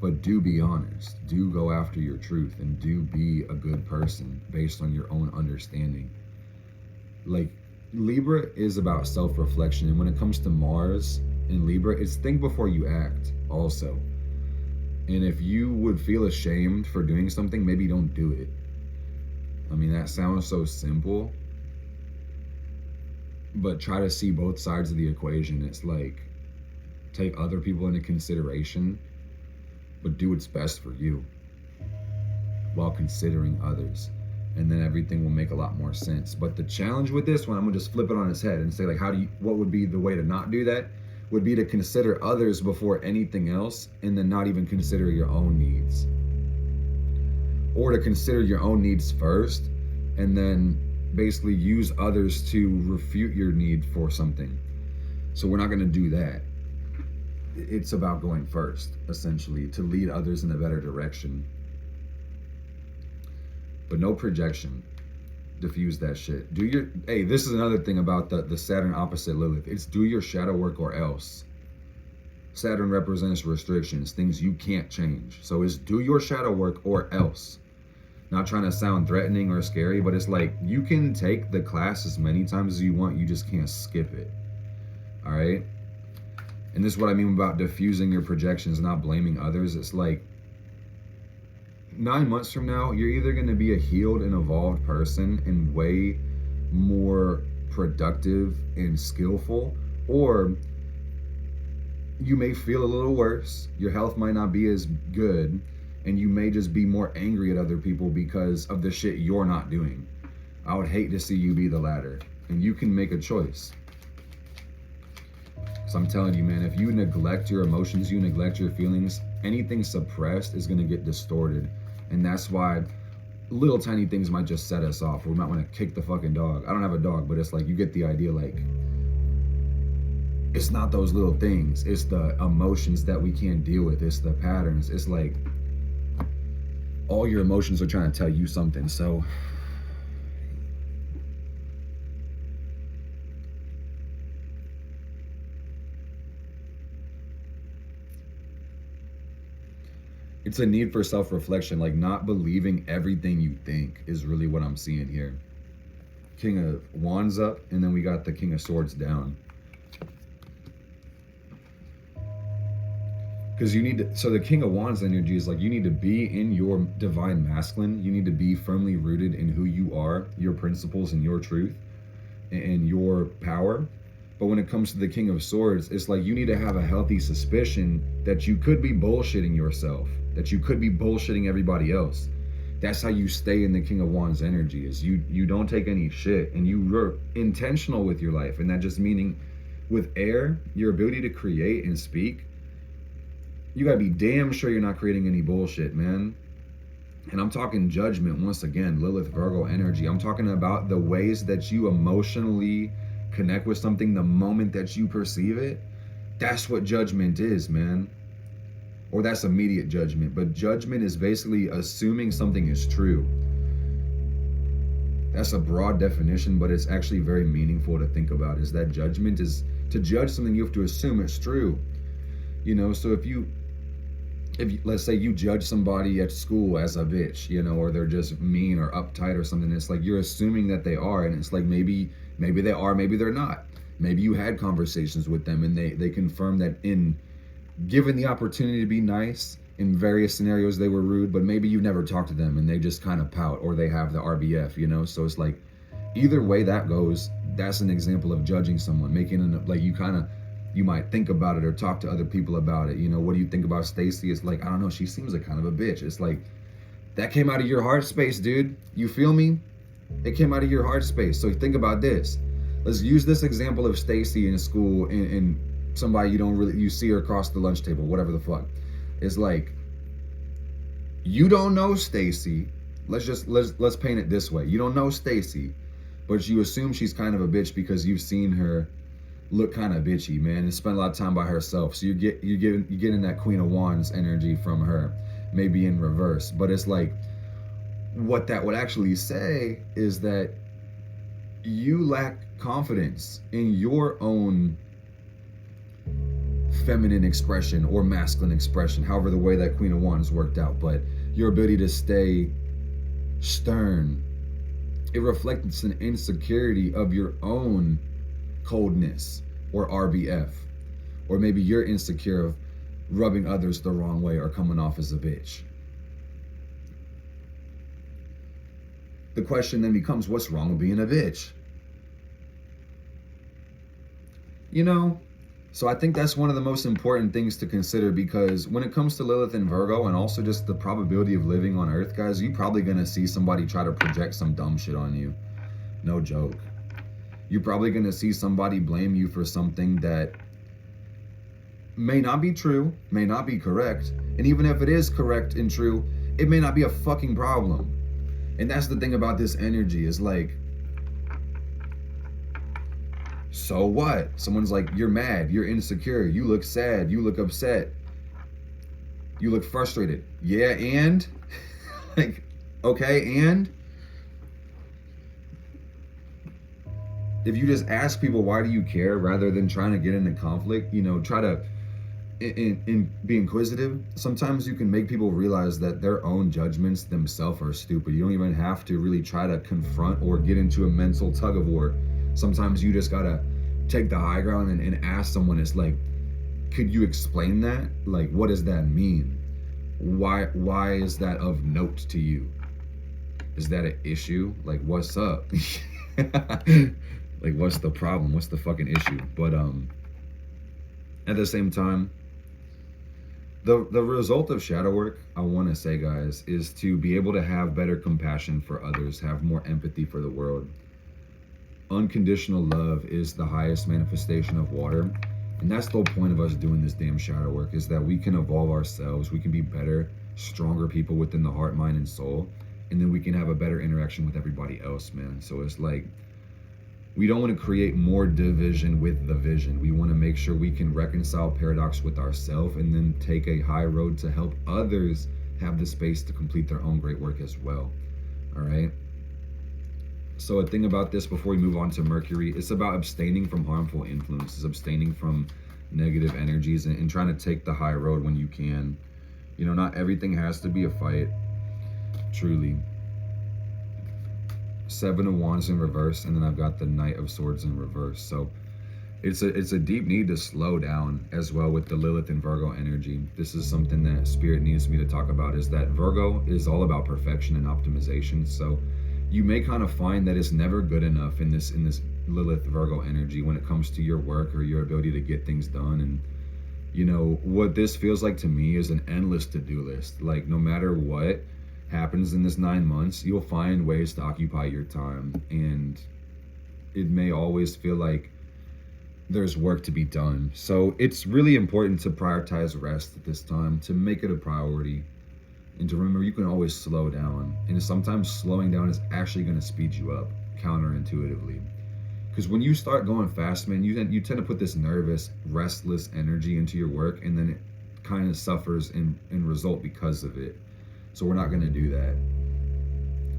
But do be honest. Do go after your truth, and do be a good person based on your own understanding. Like, Libra is about self-reflection, and when it comes to Mars in Libra, it's think before you act also. And if you would feel ashamed for doing something, maybe don't do it. I mean, that sounds so simple, but try to see both sides of the equation. It's like, take other people into consideration, but do what's best for you while considering others. And then everything will make a lot more sense. But the challenge with this one, I'm gonna just flip it on its head and say, like, what would be the way to not do that? Would be to consider others before anything else, and then not even consider your own needs. Or to consider your own needs first, and then basically use others to refute your need for something. So we're not gonna do that. It's about going first, essentially, to lead others in a better direction. But no projection. Diffuse that shit. Hey, this is another thing about the Saturn opposite Lilith. It's do your shadow work or else. Saturn represents restrictions, things you can't change. So it's do your shadow work or else. Not trying to sound threatening or scary, but it's like, you can take the class as many times as you want, you just can't skip it. All right? And this is what I mean about diffusing your projections, not blaming others. It's like, 9 months from now, you're either going to be a healed and evolved person and way more productive and skillful, or you may feel a little worse, your health might not be as good, and you may just be more angry at other people because of the shit you're not doing. I would hate to see you be the latter, and you can make a choice. So I'm telling you, man, if you neglect your emotions, you neglect your feelings, anything suppressed is going to get distorted. And that's why little tiny things might just set us off. We might want to kick the fucking dog. I don't have a dog, but it's like, you get the idea. Like, it's not those little things. It's the emotions that we can't deal with. It's the patterns. It's like all your emotions are trying to tell you something. So It's a need for self-reflection, like not believing everything you think is really what I'm seeing here. King of Wands up, and then we got the King of Swords down. Because you need to, so the King of Wands energy is like you need to be in your divine masculine. You need to be firmly rooted in who you are, your principles and your truth and your power. But when it comes to the King of Swords, it's like you need to have a healthy suspicion that you could be bullshitting yourself, that you could be bullshitting everybody else. That's how you stay in the King of Wands energy, is you don't take any shit and you're intentional with your life. And that just meaning with air, your ability to create and speak, you gotta be damn sure you're not creating any bullshit, man. And I'm talking judgment once again, Lilith Virgo energy. I'm talking about the ways that you emotionally connect with something the moment that you perceive it. That's what judgment is, man. Or that's immediate judgment. But judgment is basically assuming something is true. That's a broad definition, but it's actually very meaningful to think about, is that judgment is to judge something, you have to assume it's true. You know, so if you let's say you judge somebody at school as a bitch, you know, or they're just mean or uptight or something, it's like you're assuming that they are, and it's like maybe they are, maybe they're not. Maybe you had conversations with them and they confirm that in given the opportunity to be nice, in various scenarios they were rude, but maybe you never talked to them and they just kind of pout, or they have the RBF, you know. So it's like either way that goes, that's an example of judging someone, making an, like you might think about it or talk to other people about it. You know, what do you think about Stacy? It's like, I don't know, she seems like kind of a bitch. It's like, that came out of your heart space, dude. You feel me? It came out of your heart space. So think about this. Let's use this example of Stacy in school and somebody you see her across the lunch table, whatever the fuck. It's like, you don't know Stacy. Let's paint it this way. You don't know Stacy, but you assume she's kind of a bitch because you've seen her look kind of bitchy, man, and spend a lot of time by herself. So you get in that Queen of Wands energy from her, maybe in reverse. But it's like, what that would actually say is that you lack confidence in your own feminine expression or masculine expression, however the way that Queen of Wands worked out. But your ability to stay stern, it reflects an insecurity of your own coldness or RBF, or maybe you're insecure of rubbing others the wrong way or coming off as a bitch. The question then becomes, what's wrong with being a bitch? You know, so I think that's one of the most important things to consider, because when it comes to Lilith and Virgo, and also just the probability of living on Earth, guys, you're probably gonna see somebody try to project some dumb shit on you. No joke. You're probably going to see somebody blame you for something that may not be true, may not be correct. And even if it is correct and true, it may not be a fucking problem. And that's the thing about this energy, is like, so what? Someone's like, you're mad, you're insecure, you look sad, you look upset, you look frustrated. Yeah, and? Like, okay, and? If you just ask people, why do you care, rather than trying to get into conflict, you know, try to be inquisitive, sometimes you can make people realize that their own judgments themselves are stupid. You don't even have to really try to confront or get into a mental tug of war. Sometimes you just gotta take the high ground and ask someone, it's like, could you explain that? Like, what does that mean? Why is that of note to you? Is that an issue? Like, what's up? Like, what's the problem? What's the fucking issue? But at the same time, the result of shadow work, I want to say, guys, is to be able to have better compassion for others, have more empathy for the world. Unconditional love is the highest manifestation of water. And that's the whole point of us doing this damn shadow work, is that we can evolve ourselves. We can be better, stronger people within the heart, mind, and soul. And then we can have a better interaction with everybody else, man. So it's like, we don't want to create more division with the vision. We want to make sure we can reconcile paradox with ourselves, and then take a high road to help others have the space to complete their own great work as well. All right. So a thing about this before we move on to Mercury, it's about abstaining from harmful influences, abstaining from negative energies, and trying to take the high road when you can. You know, not everything has to be a fight, truly. Seven of Wands in reverse, and then I've got the Knight of Swords in reverse. So it's a deep need to slow down as well with the Lilith and Virgo energy. This is something that Spirit needs me to talk about, is that Virgo is all about perfection and optimization. So you may kind of find that it's never good enough in this Lilith Virgo energy when it comes to your work or your ability to get things done. And you know what this feels like to me is an endless to-do list. Like, no matter what happens in this 9 months, you'll find ways to occupy your time, and it may always feel like there's work to be done. So it's really important to prioritize rest at this time, to make it a priority, and to remember you can always slow down. And sometimes slowing down is actually going to speed you up counterintuitively. Because when you start going fast, man, you tend to put this nervous, restless energy into your work, and then it kind of suffers in result because of it. So we're not going to do that.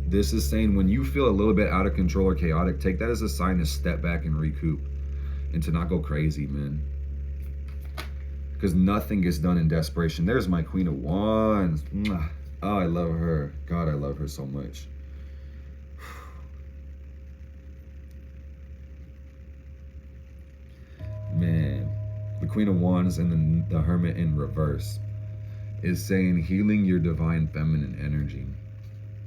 This is saying when you feel a little bit out of control or chaotic, take that as a sign to step back and recoup and to not go crazy, man. Because nothing gets done in desperation. There's my Queen of Wands. Oh, I love her. God, I love her so much. Man, the Queen of Wands and then the Hermit in reverse is saying healing your divine feminine energy,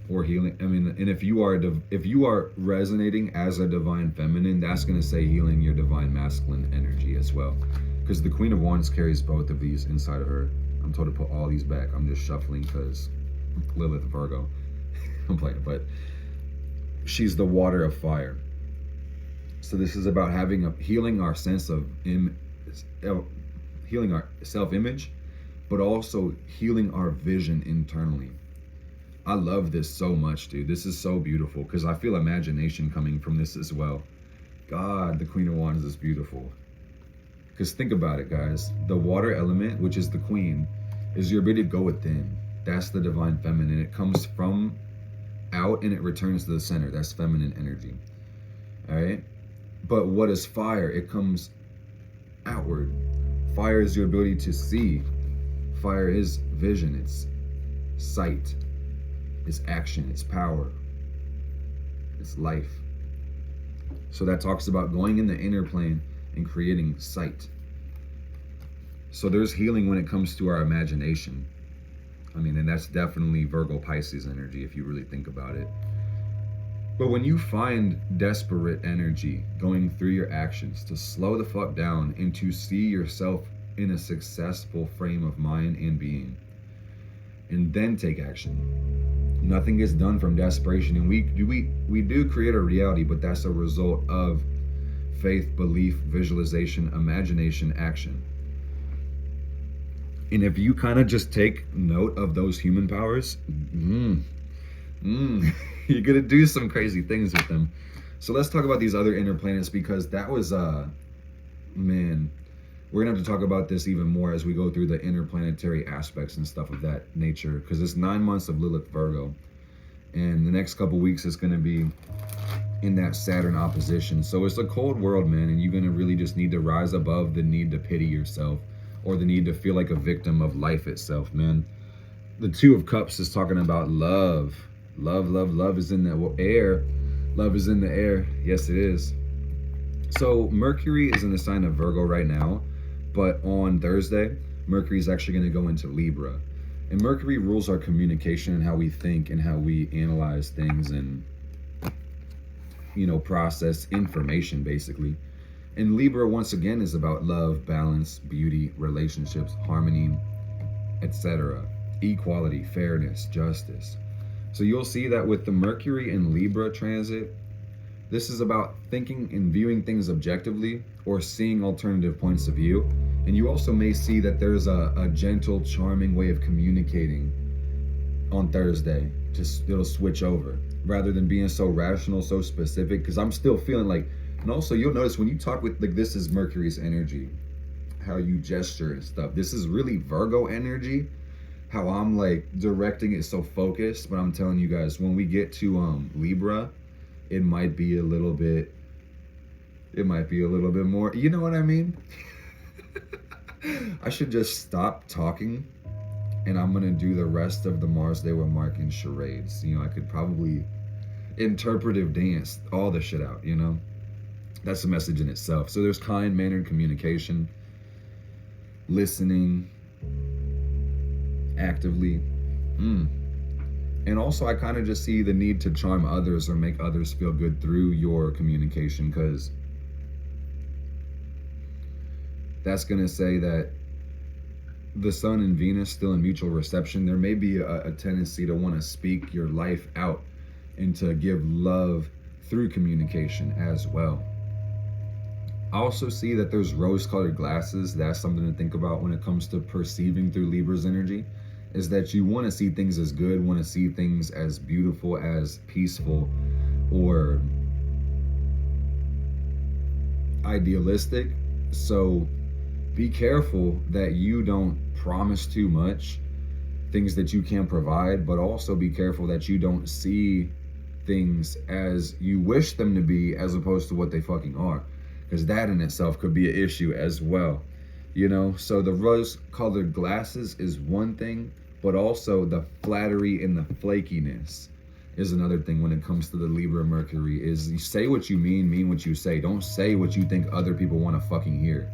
or healing. I mean, and if you are resonating as a divine feminine, that's going to say healing your divine masculine energy as well, because the Queen of Wands carries both of these inside of her. I'm told to put all these back. I'm just shuffling because Lilith Virgo. I'm playing, but she's the water of fire. So this is about healing our sense of healing our self-image, but also healing our vision internally. I love this so much, dude. This is so beautiful because I feel imagination coming from this as well. God, the Queen of Wands is beautiful. Because think about it, guys. The water element, which is the queen, is your ability to go within. That's the divine feminine. It comes from out and it returns to the center. That's feminine energy. All right? But what is fire? It comes outward. Fire is your ability to see. Fire is vision. It's sight. It's action. It's power. It's life. So that talks about going in the inner plane and creating sight. So there's healing when it comes to our imagination. I mean, and that's definitely Virgo Pisces energy if you really think about it. But when you find desperate energy going through your actions to slow the fuck down and to see yourself in a successful frame of mind and being, and then take action, nothing gets done from desperation. And we do create a reality, but that's a result of faith, belief, visualization, imagination, action. And if you kind of just take note of those human powers, you're gonna do some crazy things with them. So let's talk about these other inner planets, because that was man, we're gonna have to talk about this even more as we go through the interplanetary aspects and stuff of that nature, because it's 9 months of Lilith Virgo, and the next couple weeks is gonna be in that Saturn opposition. So it's a cold world, man, and you're gonna really just need to rise above the need to pity yourself or the need to feel like a victim of life itself, man. The Two of Cups is talking about love. Love is in the air. Love is in the air. Yes, it is. So Mercury is in the sign of Virgo right now, but on Thursday, Mercury is actually going to go into Libra. And Mercury rules our communication and how we think and how we analyze things and, you know, process information, basically. And Libra, once again, is about love, balance, beauty, relationships, harmony, etc. Equality, fairness, justice. So you'll see that with the Mercury and Libra transit, this is about thinking and viewing things objectively or seeing alternative points of view. And you also may see that there's a gentle, charming way of communicating on Thursday. Just it'll switch over rather than being so rational, so specific. Because I'm still feeling like, and also you'll notice when you talk with, like, this is Mercury's energy, how you gesture and stuff. This is really Virgo energy. How I'm like directing it so focused, but I'm telling you guys, when we get to Libra, it might be a little bit more, you know what I mean? I should just stop talking and I'm gonna do the rest of the Mars they were marking charades. You know, I could probably interpretive dance all the shit out, you know? That's a message in itself. So there's kind mannered communication, listening actively. And also I kind of just see the need to charm others or make others feel good through your communication, because that's going to say that the Sun and Venus still in mutual reception. There may be a tendency to want to speak your life out and to give love through communication as well. I also see that there's rose-colored glasses. That's something to think about when it comes to perceiving through Libra's energy, is that you want to see things as good, want to see things as beautiful, as peaceful, or idealistic. So be careful that you don't promise too much, things that you can't provide, but also be careful that you don't see things as you wish them to be as opposed to what they fucking are, because that in itself could be an issue as well, you know? So the rose-colored glasses is one thing, but also the flattery and the flakiness is another thing when it comes to the Libra Mercury. Is you say what you mean what you say. Don't say what you think other people want to fucking hear.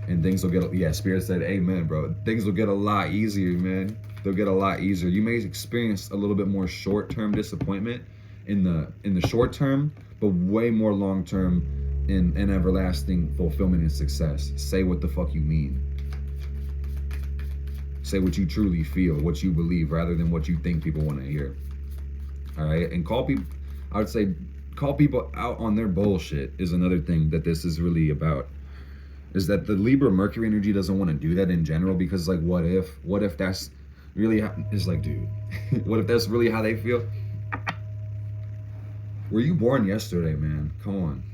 And things will get, yeah, Spirit said amen, bro. Things will get a lot easier, man. They'll get a lot easier. You may experience a little bit more short-term disappointment in the short term, but way more long-term in everlasting fulfillment and success. Say what the fuck you mean. Say what you truly feel, what you believe, rather than what you think people want to hear. All right? And call people, I would say, call people out on their bullshit is another thing that this is really about. Is that the Libra Mercury energy doesn't want to do that in general, because like, what if that's really how, it's like, dude, what if that's really how they feel? Were you born yesterday, man? Come on.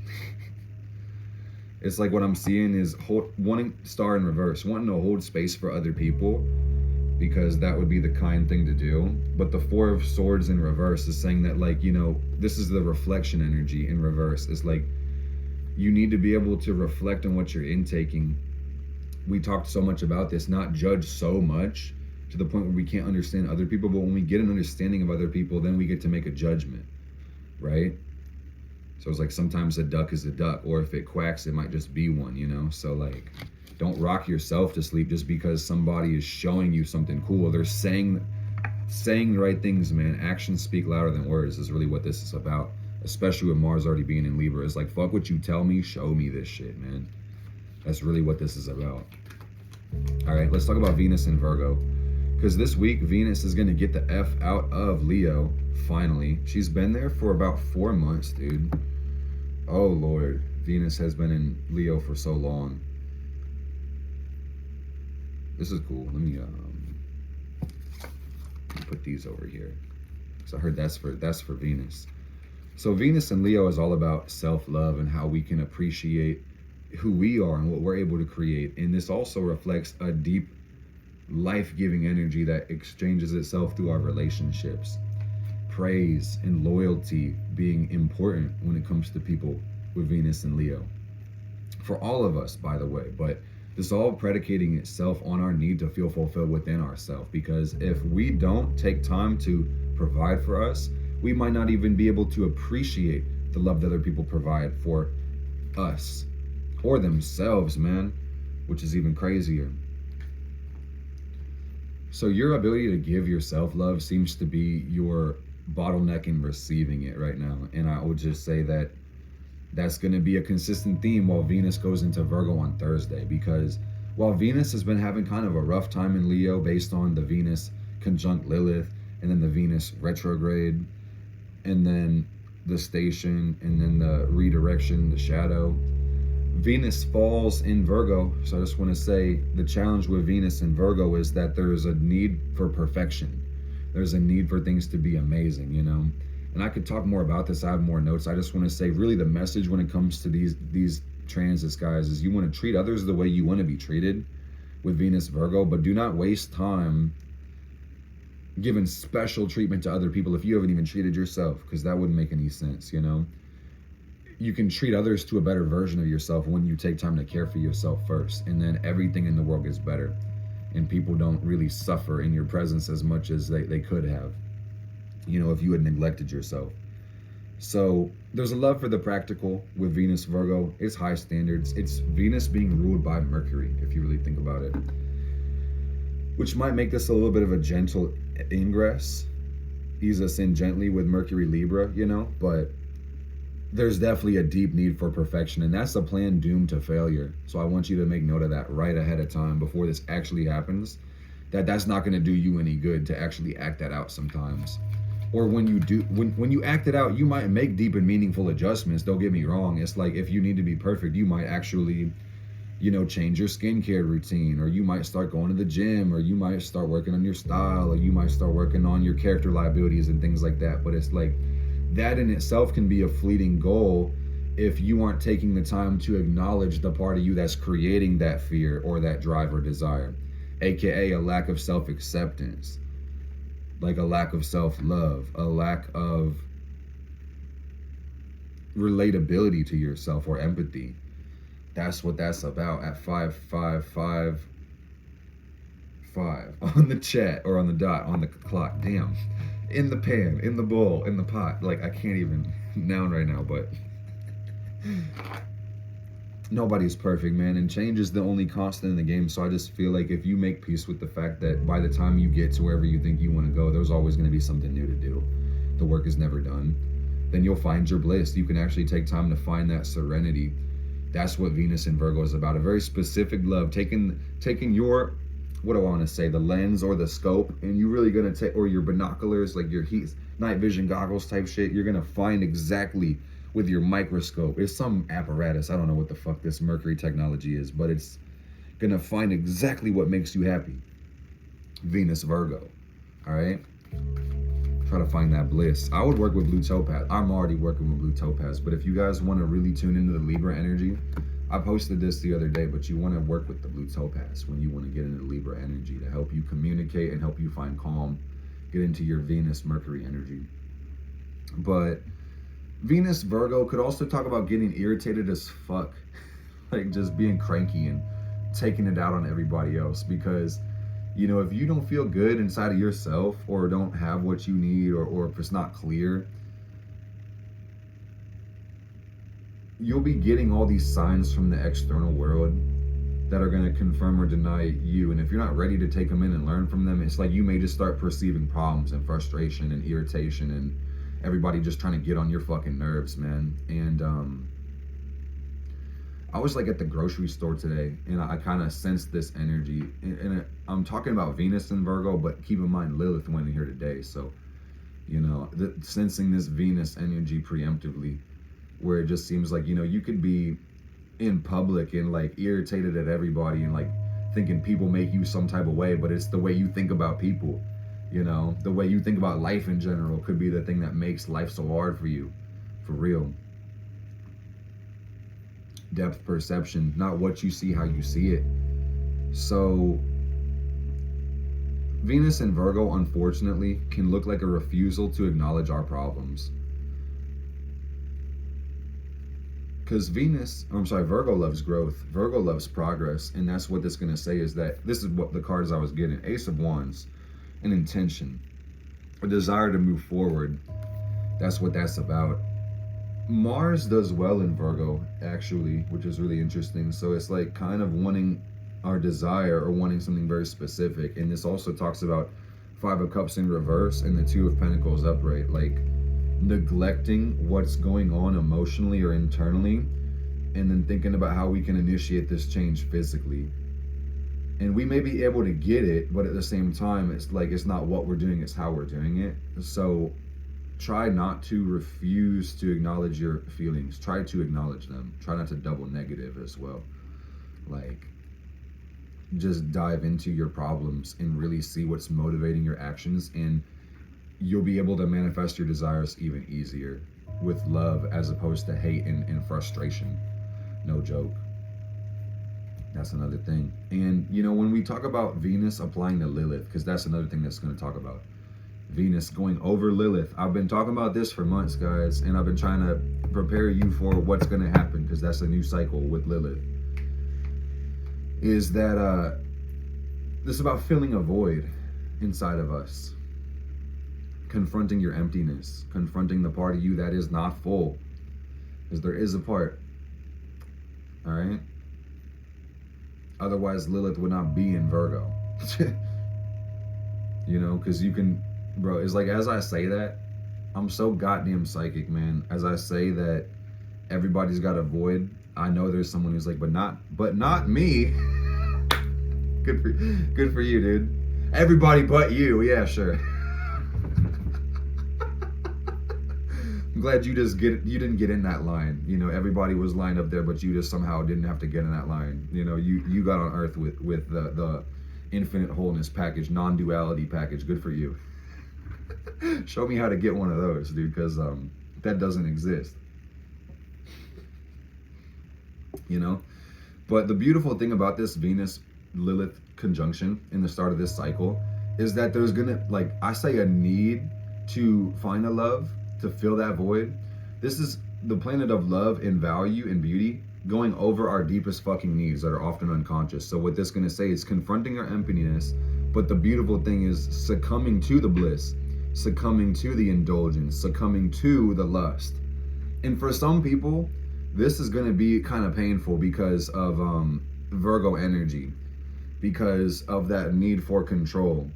It's like what I'm seeing is wanting star in reverse, wanting to hold space for other people, because that would be the kind thing to do. But the Four of Swords in reverse is saying that, like, you know, this is the reflection energy in reverse. It's like you need to be able to reflect on what you're intaking. We talked so much about this, not judge so much to the point where we can't understand other people, but when we get an understanding of other people, then we get to make a judgment, right? So it's like sometimes a duck is a duck, or if it quacks, it might just be one, you know? So like, don't rock yourself to sleep just because somebody is showing you something cool. They're saying the right things, man. Actions speak louder than words is really what this is about, especially with Mars already being in Libra. It's like, fuck what you tell me, show me this shit, man. That's really what this is about. All right, let's talk about Venus and Virgo. Because this week, Venus is going to get the F out of Leo, finally. She's been there for about 4 months, dude. Oh, Lord. Venus has been in Leo for so long. This is cool. Let me put these over here. So I heard that's for Venus. So Venus and Leo is all about self-love and how we can appreciate who we are and what we're able to create. And this also reflects a deep life-giving energy that exchanges itself through our relationships. Praise and loyalty being important when it comes to people with Venus and Leo. For all of us, by the way, but this all predicating itself on our need to feel fulfilled within ourselves. Because if we don't take time to provide for us, we might not even be able to appreciate the love that other people provide for us or themselves, man, which is even crazier. So your ability to give yourself love seems to be your bottleneck in receiving it right now. And I would just say that that's going to be a consistent theme while Venus goes into Virgo on Thursday, because while Venus has been having kind of a rough time in Leo based on the Venus conjunct Lilith, and then the Venus retrograde, and then the station, and then the redirection, the shadow, Venus falls in Virgo. So I just want to say the challenge with Venus and Virgo is that there's a need for perfection. There's a need for things to be amazing, you know? And I could talk more about this. I have more notes. I just want to say really the message when it comes to these transits, guys, is you want to treat others the way you want to be treated with Venus Virgo, but do not waste time giving special treatment to other people if you haven't even treated yourself, because that wouldn't make any sense, you know? You can treat others to a better version of yourself when you take time to care for yourself first, and then everything in the world gets better. and people don't really suffer in your presence as much as they could have, you know, if you had neglected yourself. So there's a love for the practical with Venus Virgo. It's high standards. It's Venus being ruled by Mercury, if you really think about it, which might make this a little bit of a gentle ingress, ease us in gently with Mercury Libra, you know, but there's definitely a deep need for perfection, and that's a plan doomed to failure. So I want you to make note of that right ahead of time before this actually happens, that's not going to do you any good to actually act that out sometimes. Or when you do, when you act it out, you might make deep and meaningful adjustments. Don't get me wrong. It's like if you need to be perfect, you might actually, you know, change your skincare routine, or you might start going to the gym, or you might start working on your style, or you might start working on your character liabilities and things like that. But it's like that in itself can be a fleeting goal if you aren't taking the time to acknowledge the part of you that's creating that fear or that drive or desire, aka a lack of self-acceptance, like a lack of self-love, a lack of relatability to yourself or empathy. That's what that's about at 5555 on the chat, or on the dot, on the clock. Damn. In the pan, in the bowl, in the pot. Like, I can't even noun right now, but nobody's perfect, man, and change is the only constant in the game. So I just feel like if you make peace with the fact that by the time you get to wherever you think you want to go, there's always going to be something new to do. The work is never done. Then you'll find your bliss. You can actually take time to find that serenity. That's what Venus in Virgo is about. A very specific love, taking your, what do I want to say, the lens or the scope, and you're really going to take, or your binoculars, like your night vision goggles type shit, you're going to find exactly with your microscope. It's some apparatus. I don't know what the fuck this Mercury technology is, but it's going to find exactly what makes you happy. Venus Virgo. All right? Try to find that bliss. I would work with blue topaz. I'm already working with blue topaz, but if you guys want to really tune into the Libra energy, I posted this the other day, but you want to work with the blue topaz when you want to get into Libra energy to help you communicate and help you find calm, get into your Venus Mercury energy. But Venus Virgo could also talk about getting irritated as fuck, like just being cranky and taking it out on everybody else, because, you know, if you don't feel good inside of yourself, or don't have what you need, or if it's not clear, you'll be getting all these signs from the external world that are going to confirm or deny you. And if you're not ready to take them in and learn from them, it's like you may just start perceiving problems and frustration and irritation and everybody just trying to get on your fucking nerves, man. And I was like at the grocery store today, and I kind of sensed this energy. And I'm talking about Venus in Virgo, but keep in mind Lilith went in here today. So, you know, sensing this Venus energy preemptively, where it just seems like, you know, you could be in public and like irritated at everybody and like thinking people make you some type of way, but it's the way you think about people. You know, the way you think about life in general could be the thing that makes life so hard for you, for real. Depth perception, not what you see, how you see it. So Venus in Virgo, unfortunately, can look like a refusal to acknowledge our problems. Because Virgo loves growth. Virgo loves progress. And that's what this is going to say, is that this is what the cards I was getting. Ace of Wands, an intention, a desire to move forward. That's what that's about. Mars does well in Virgo, actually, which is really interesting. So it's like kind of wanting our desire, or wanting something very specific. And this also talks about Five of Cups in reverse and the Two of Pentacles upright, like neglecting what's going on emotionally or internally, and then thinking about how we can initiate this change physically. And we may be able to get it, but at the same time, it's like, it's not what we're doing, it's how we're doing it. So try not to refuse to acknowledge your feelings. Try to acknowledge them. Try not to double negative as well. Like, just dive into your problems and really see what's motivating your actions, and you'll be able to manifest your desires even easier with love as opposed to hate and frustration. No joke. That's another thing. And, you know, when we talk about Venus applying to Lilith, because that's another thing that's going to talk about. Venus going over Lilith. I've been talking about this for months, guys, and I've been trying to prepare you for what's going to happen, because that's a new cycle with Lilith. Is that This is about filling a void inside of us, confronting your emptiness, confronting the part of you that is not full, because there is a part. All right. Otherwise, Lilith would not be in Virgo. You know, because you can, bro, it's like, as I say that, I'm so goddamn psychic, man. As I say that everybody's got a void, I know there's someone who's like, but not me. Good for you, dude. Everybody but you. Yeah, sure. I'm glad you didn't get in that line. You know, everybody was lined up there, but you just somehow didn't have to get in that line. You know, you got on Earth with the infinite wholeness package, non-duality package. Good for you. Show me how to get one of those, dude, because that doesn't exist. You know? But the beautiful thing about this Venus-Lilith conjunction in the start of this cycle is that there's gonna, like, I say, a need to find a love, to fill that void. This is the planet of love and value and beauty going over our deepest fucking needs that are often unconscious. So what this is gonna say is confronting our emptiness, but the beautiful thing is succumbing to the bliss, succumbing to the indulgence, succumbing to the lust. And for some people, this is going to be kind of painful because of Virgo energy, because of that need for control.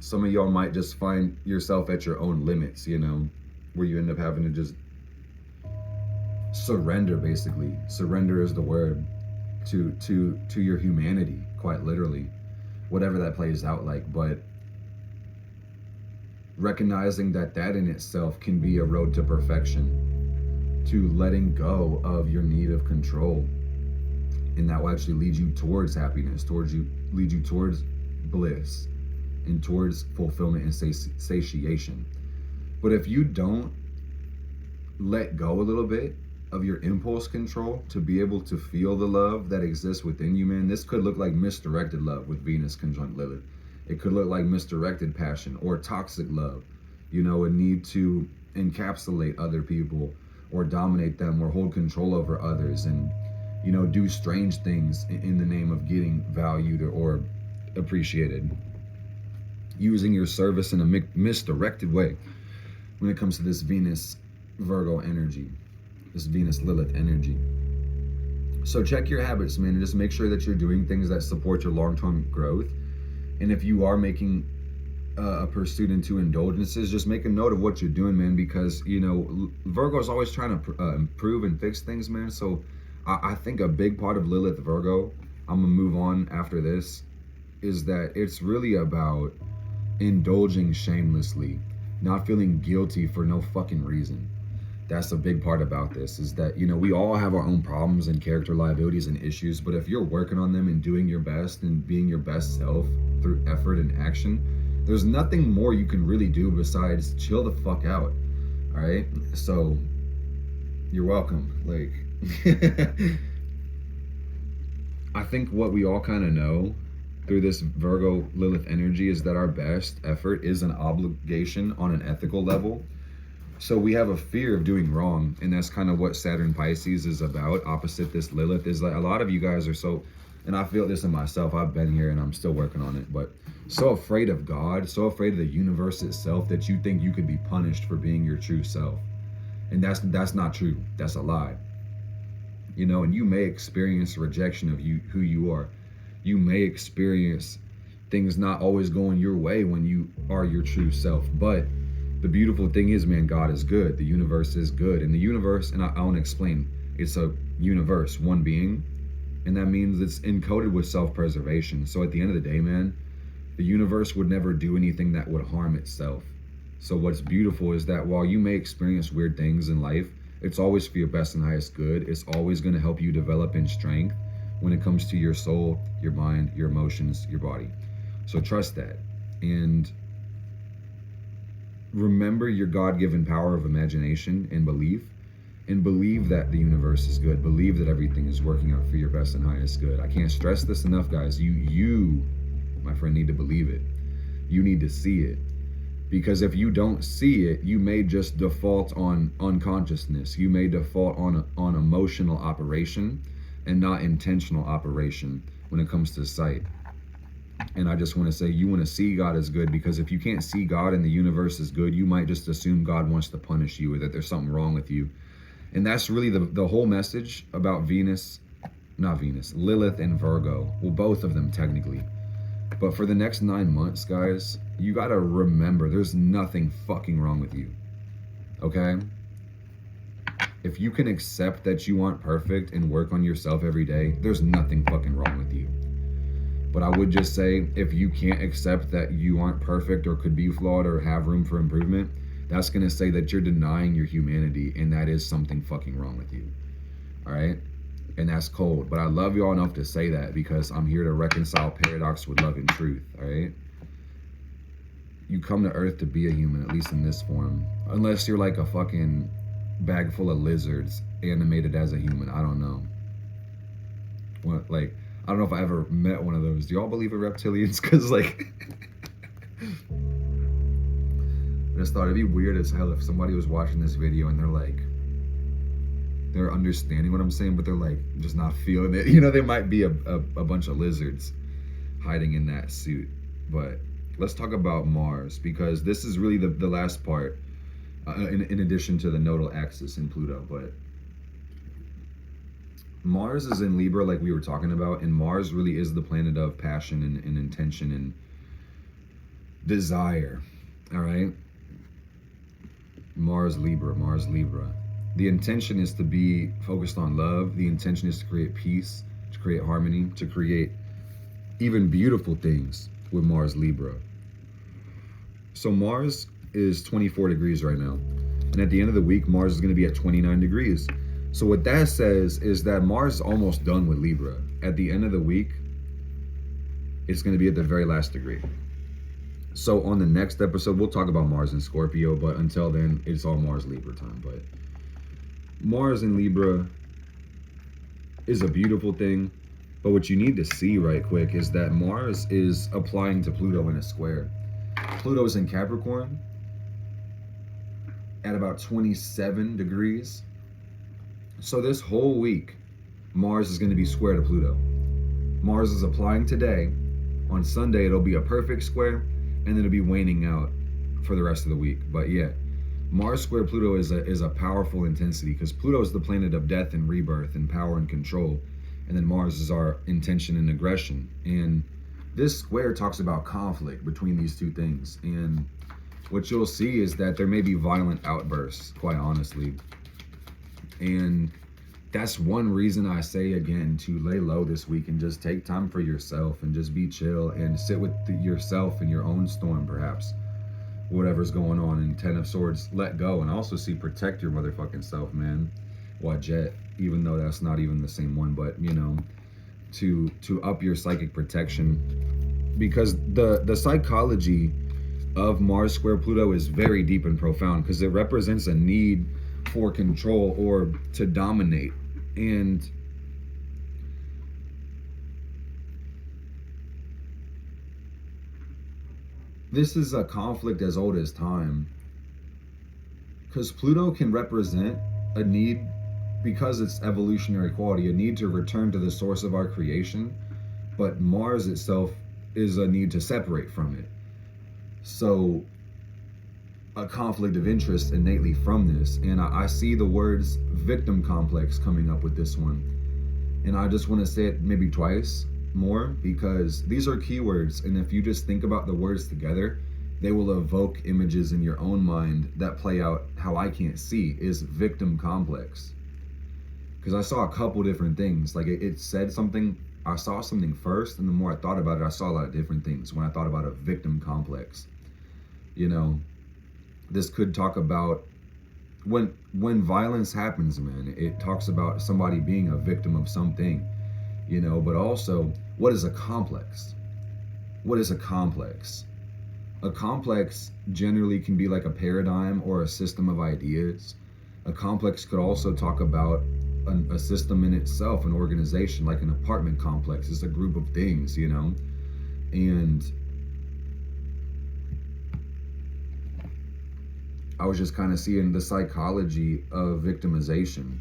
Some of y'all might just find yourself at your own limits, you know, where you end up having to just surrender, basically. Surrender is the word to your humanity, quite literally, whatever that plays out like. But recognizing that in itself can be a road to perfection, to letting go of your need of control, and that will actually lead you towards happiness, lead you towards bliss, and towards fulfillment and satiation. But if you don't let go a little bit of your impulse control to be able to feel the love that exists within you, man, this could look like misdirected love with Venus conjunct Lilith. It could look like misdirected passion or toxic love, you know, a need to encapsulate other people or dominate them or hold control over others and, you know, do strange things in the name of getting valued or appreciated. Using your service in a misdirected way when it comes to this Venus Virgo energy, this Venus Lilith energy. So check your habits, man, and just make sure that you're doing things that support your long-term growth. And if you are making a pursuit into indulgences, just make a note of what you're doing, man, because, you know, Virgo is always trying to improve and fix things, man. So I think a big part of Lilith Virgo, I'm gonna move on after this, is that it's really about indulging shamelessly, not feeling guilty for no fucking reason. That's a big part about this, is that, you know, we all have our own problems and character liabilities and issues, but if you're working on them and doing your best and being your best self through effort and action, there's nothing more you can really do besides chill the fuck out. All right? So you're welcome. Like, I think what we all kind of know through this Virgo Lilith energy is that our best effort is an obligation on an ethical level. So we have a fear of doing wrong, and that's kind of what Saturn Pisces is about. Opposite this Lilith is like, a lot of you guys are so, and I feel this in myself, I've been here and I'm still working on it, but so afraid of God, so afraid of the universe itself that you think you could be punished for being your true self. And that's not true. That's a lie. You know, and you may experience rejection of who you are. You may experience things not always going your way when you are your true self. But the beautiful thing is, man, God is good. The universe is good. And the universe, and I want to explain, it's a universe, one being. And that means it's encoded with self-preservation. So at the end of the day, man, the universe would never do anything that would harm itself. So what's beautiful is that while you may experience weird things in life, it's always for your best and highest good. It's always going to help you develop in strength when it comes to your soul, your mind, your emotions, your body. So trust that. And remember your God-given power of imagination and belief. And believe that the universe is good. Believe that everything is working out for your best and highest good. I can't stress this enough, guys. You, my friend, need to believe it. You need to see it. Because if you don't see it, you may just default on unconsciousness. You may default on emotional operation and not intentional operation when it comes to sight. And I just want to say, you want to see God as good, because if you can't see God and the universe as good, you might just assume God wants to punish you or that there's something wrong with you. And that's really the whole message about Lilith and Virgo. Well, both of them technically. But for the next 9 months, guys, you got to remember there's nothing fucking wrong with you. Okay? If you can accept that you aren't perfect and work on yourself every day, there's nothing fucking wrong with you. But I would just say, if you can't accept that you aren't perfect or could be flawed or have room for improvement, that's going to say that you're denying your humanity, and that is something fucking wrong with you. All right? And that's cold. But I love y'all enough to say that, because I'm here to reconcile paradox with love and truth. All right? You come to Earth to be a human, at least in this form. Unless you're like a fucking bag full of lizards animated as a human. I don't know. What, like, I don't know if I ever met one of those. Do y'all believe in reptilians? Because, like, I just thought it'd be weird as hell if somebody was watching this video and they're like, they're understanding what I'm saying, but they're like just not feeling it. You know, they might be a bunch of lizards hiding in that suit. But let's talk about Mars, because this is really the last part, in addition to the nodal axis in Pluto. But Mars is in Libra, like we were talking about, and Mars really is the planet of passion and intention and desire. All right? Mars Libra. The intention is to be focused on love. The intention is to create peace, to create harmony, to create even beautiful things with Mars Libra. So Mars is 24 degrees right now. And at the end of the week, Mars is going to be at 29 degrees. So what that says is that Mars is almost done with Libra. At the end of the week, it's going to be at the very last degree. So on the next episode, we'll talk about Mars and Scorpio, but until then, it's all Mars Libra time. But Mars in Libra is a beautiful thing, but what you need to see right quick is that Mars is applying to Pluto in a square. Pluto's in Capricorn at about 27 degrees. So this whole week, Mars is going to be square to Pluto. Mars is applying today. On Sunday, it'll be a perfect square, and then it'll be waning out for the rest of the week. But yeah, Mars square Pluto is a powerful intensity, because Pluto is the planet of death and rebirth and power and control. And then Mars is our intention and aggression. And this square talks about conflict between these two things. And what you'll see is that there may be violent outbursts, quite honestly. And that's one reason I say again to lay low this week and just take time for yourself and just be chill and sit with yourself in your own storm, perhaps. Whatever's going on. And 10 of Swords, let go. And I also see protect your motherfucking self, man. Jet, even though that's not even the same one, but you know, to up your psychic protection, because the psychology of Mars square Pluto is very deep and profound, because it represents a need for control or to dominate. And this is a conflict as old as time, because Pluto can represent a need, because it's evolutionary quality, a need to return to the source of our creation, but Mars itself is a need to separate from it. So a conflict of interest innately from this. And I see the words victim complex coming up with this one. And I just want to say it maybe twice more, because these are keywords. And if you just think about the words together, they will evoke images in your own mind that play out how I can't see, is victim complex. Because I saw a couple different things. Like it said something, I saw something first, and the more I thought about it, I saw a lot of different things when I thought about a victim complex. You know, this could talk about when violence happens, man, it talks about somebody being a victim of something, you know, but also, what is a complex? What is a complex? A complex generally can be like a paradigm or a system of ideas. A complex could also talk about a system in itself, an organization, like an apartment complex. It's a group of things, you know? And I was just kind of seeing the psychology of victimization.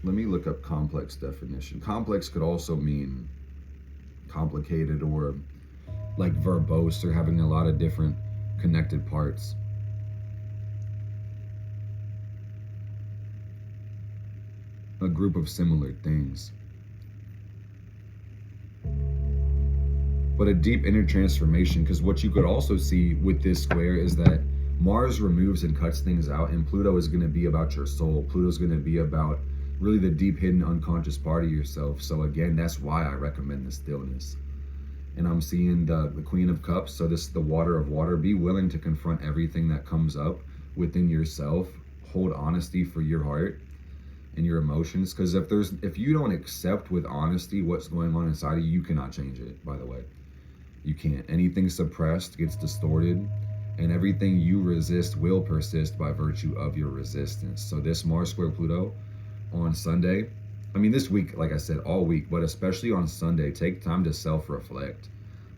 Let me look up complex definition. Complex could also mean complicated or like verbose or having a lot of different connected parts. A group of similar things. But a deep inner transformation, because what you could also see with this square is that Mars removes and cuts things out, and Pluto is going to be about your soul. Pluto is going to be about really the deep hidden unconscious part of yourself. So again, that's why I recommend the stillness. And I'm seeing the Queen of Cups, so this is the water of water. Be willing to confront everything that comes up within yourself. Hold honesty for your heart and your emotions, because if you don't accept with honesty what's going on inside of you, you cannot change it, by the way. You can't. Anything suppressed gets distorted, and everything you resist will persist by virtue of your resistance. So this Mars square Pluto on Sunday, I mean this week, like I said, all week, but especially on Sunday, take time to self-reflect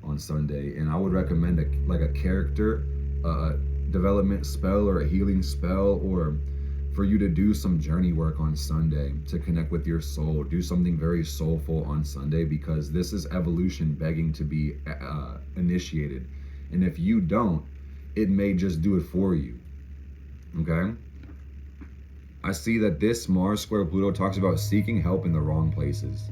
on Sunday. And I would recommend a character development spell or a healing spell, or for you to do some journey work on Sunday to connect with your soul. Do something very soulful on Sunday, because this is evolution begging to be initiated. And if you don't, it may just do it for you. Okay? I see that this Mars square Pluto talks about seeking help in the wrong places.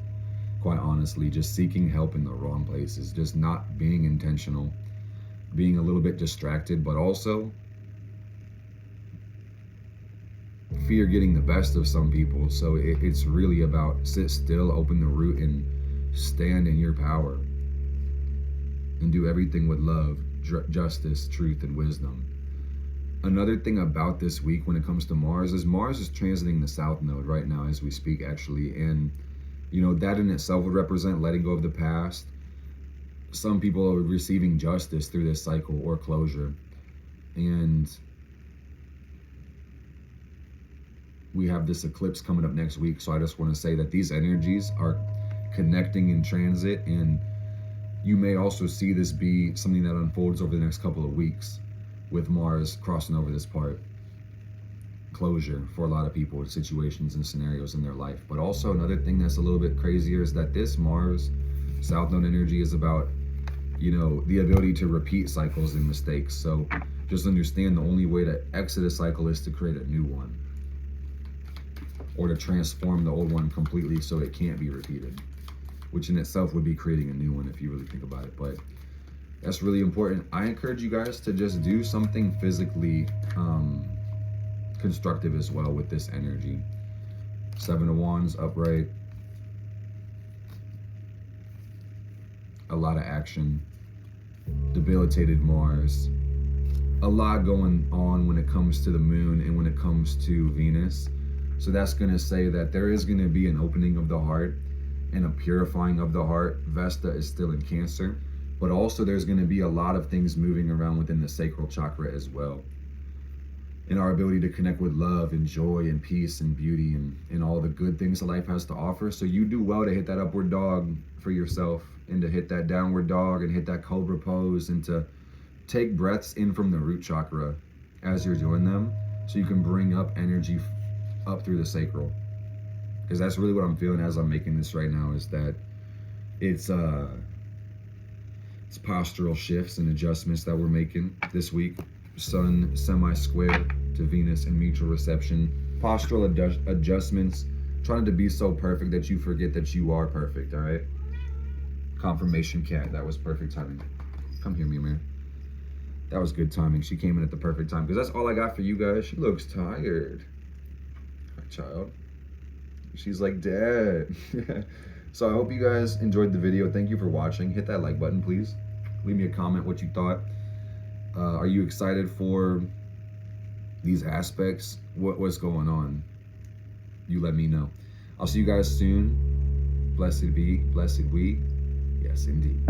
Quite honestly, just seeking help in the wrong places, just not being intentional, being a little bit distracted, but also fear getting the best of some people. So it's really about sit still, open the root, and stand in your power, and do everything with love, justice, truth, and wisdom. Another thing about this week when it comes to Mars is transiting the South Node right now as we speak, actually. And, you know, that in itself would represent letting go of the past. Some people are receiving justice through this cycle or closure. And we have this eclipse coming up next week. So I just want to say that these energies are connecting in transit, and you may also see this be something that unfolds over the next couple of weeks with Mars crossing over this part. Closure for a lot of people in situations and scenarios in their life. But also another thing that's a little bit crazier is that this Mars South Node energy is about, you know, the ability to repeat cycles and mistakes. So just understand the only way to exit a cycle is to create a new one, or to transform the old one completely so it can't be repeated, which in itself would be creating a new one if you really think about it. But that's really important. I encourage you guys to just do something physically constructive as well with this energy. Seven of Wands upright. A lot of action. Debilitated Mars. A lot going on when it comes to the moon and when it comes to Venus. So that's going to say that there is going to be an opening of the heart and a purifying of the heart. Vesta is still in Cancer, but also there's going to be a lot of things moving around within the sacral chakra as well. And our ability to connect with love and joy and peace and beauty and all the good things that life has to offer. So you do well to hit that upward dog for yourself, and to hit that downward dog and hit that cobra pose, and to take breaths in from the root chakra as you're doing them, so you can bring up energy up through the sacral. Because that's really what I'm feeling as I'm making this right now, is that it's postural shifts and adjustments that we're making this week. Sun semi-square to Venus in mutual reception. Postural adjustments, trying to be so perfect that you forget that you are perfect, all right? Confirmation cat, that was perfect timing. Come here, Mimir. That was good timing. She came in at the perfect time, because that's all I got for you guys. She looks tired. Hi, child. She's like, Dad. So I hope you guys enjoyed the video. Thank you for watching. Hit that like button, please. Leave me a comment what you thought. Are you excited for these aspects? What's going on? You let me know. I'll see you guys soon. Blessed be, blessed we. Yes, indeed.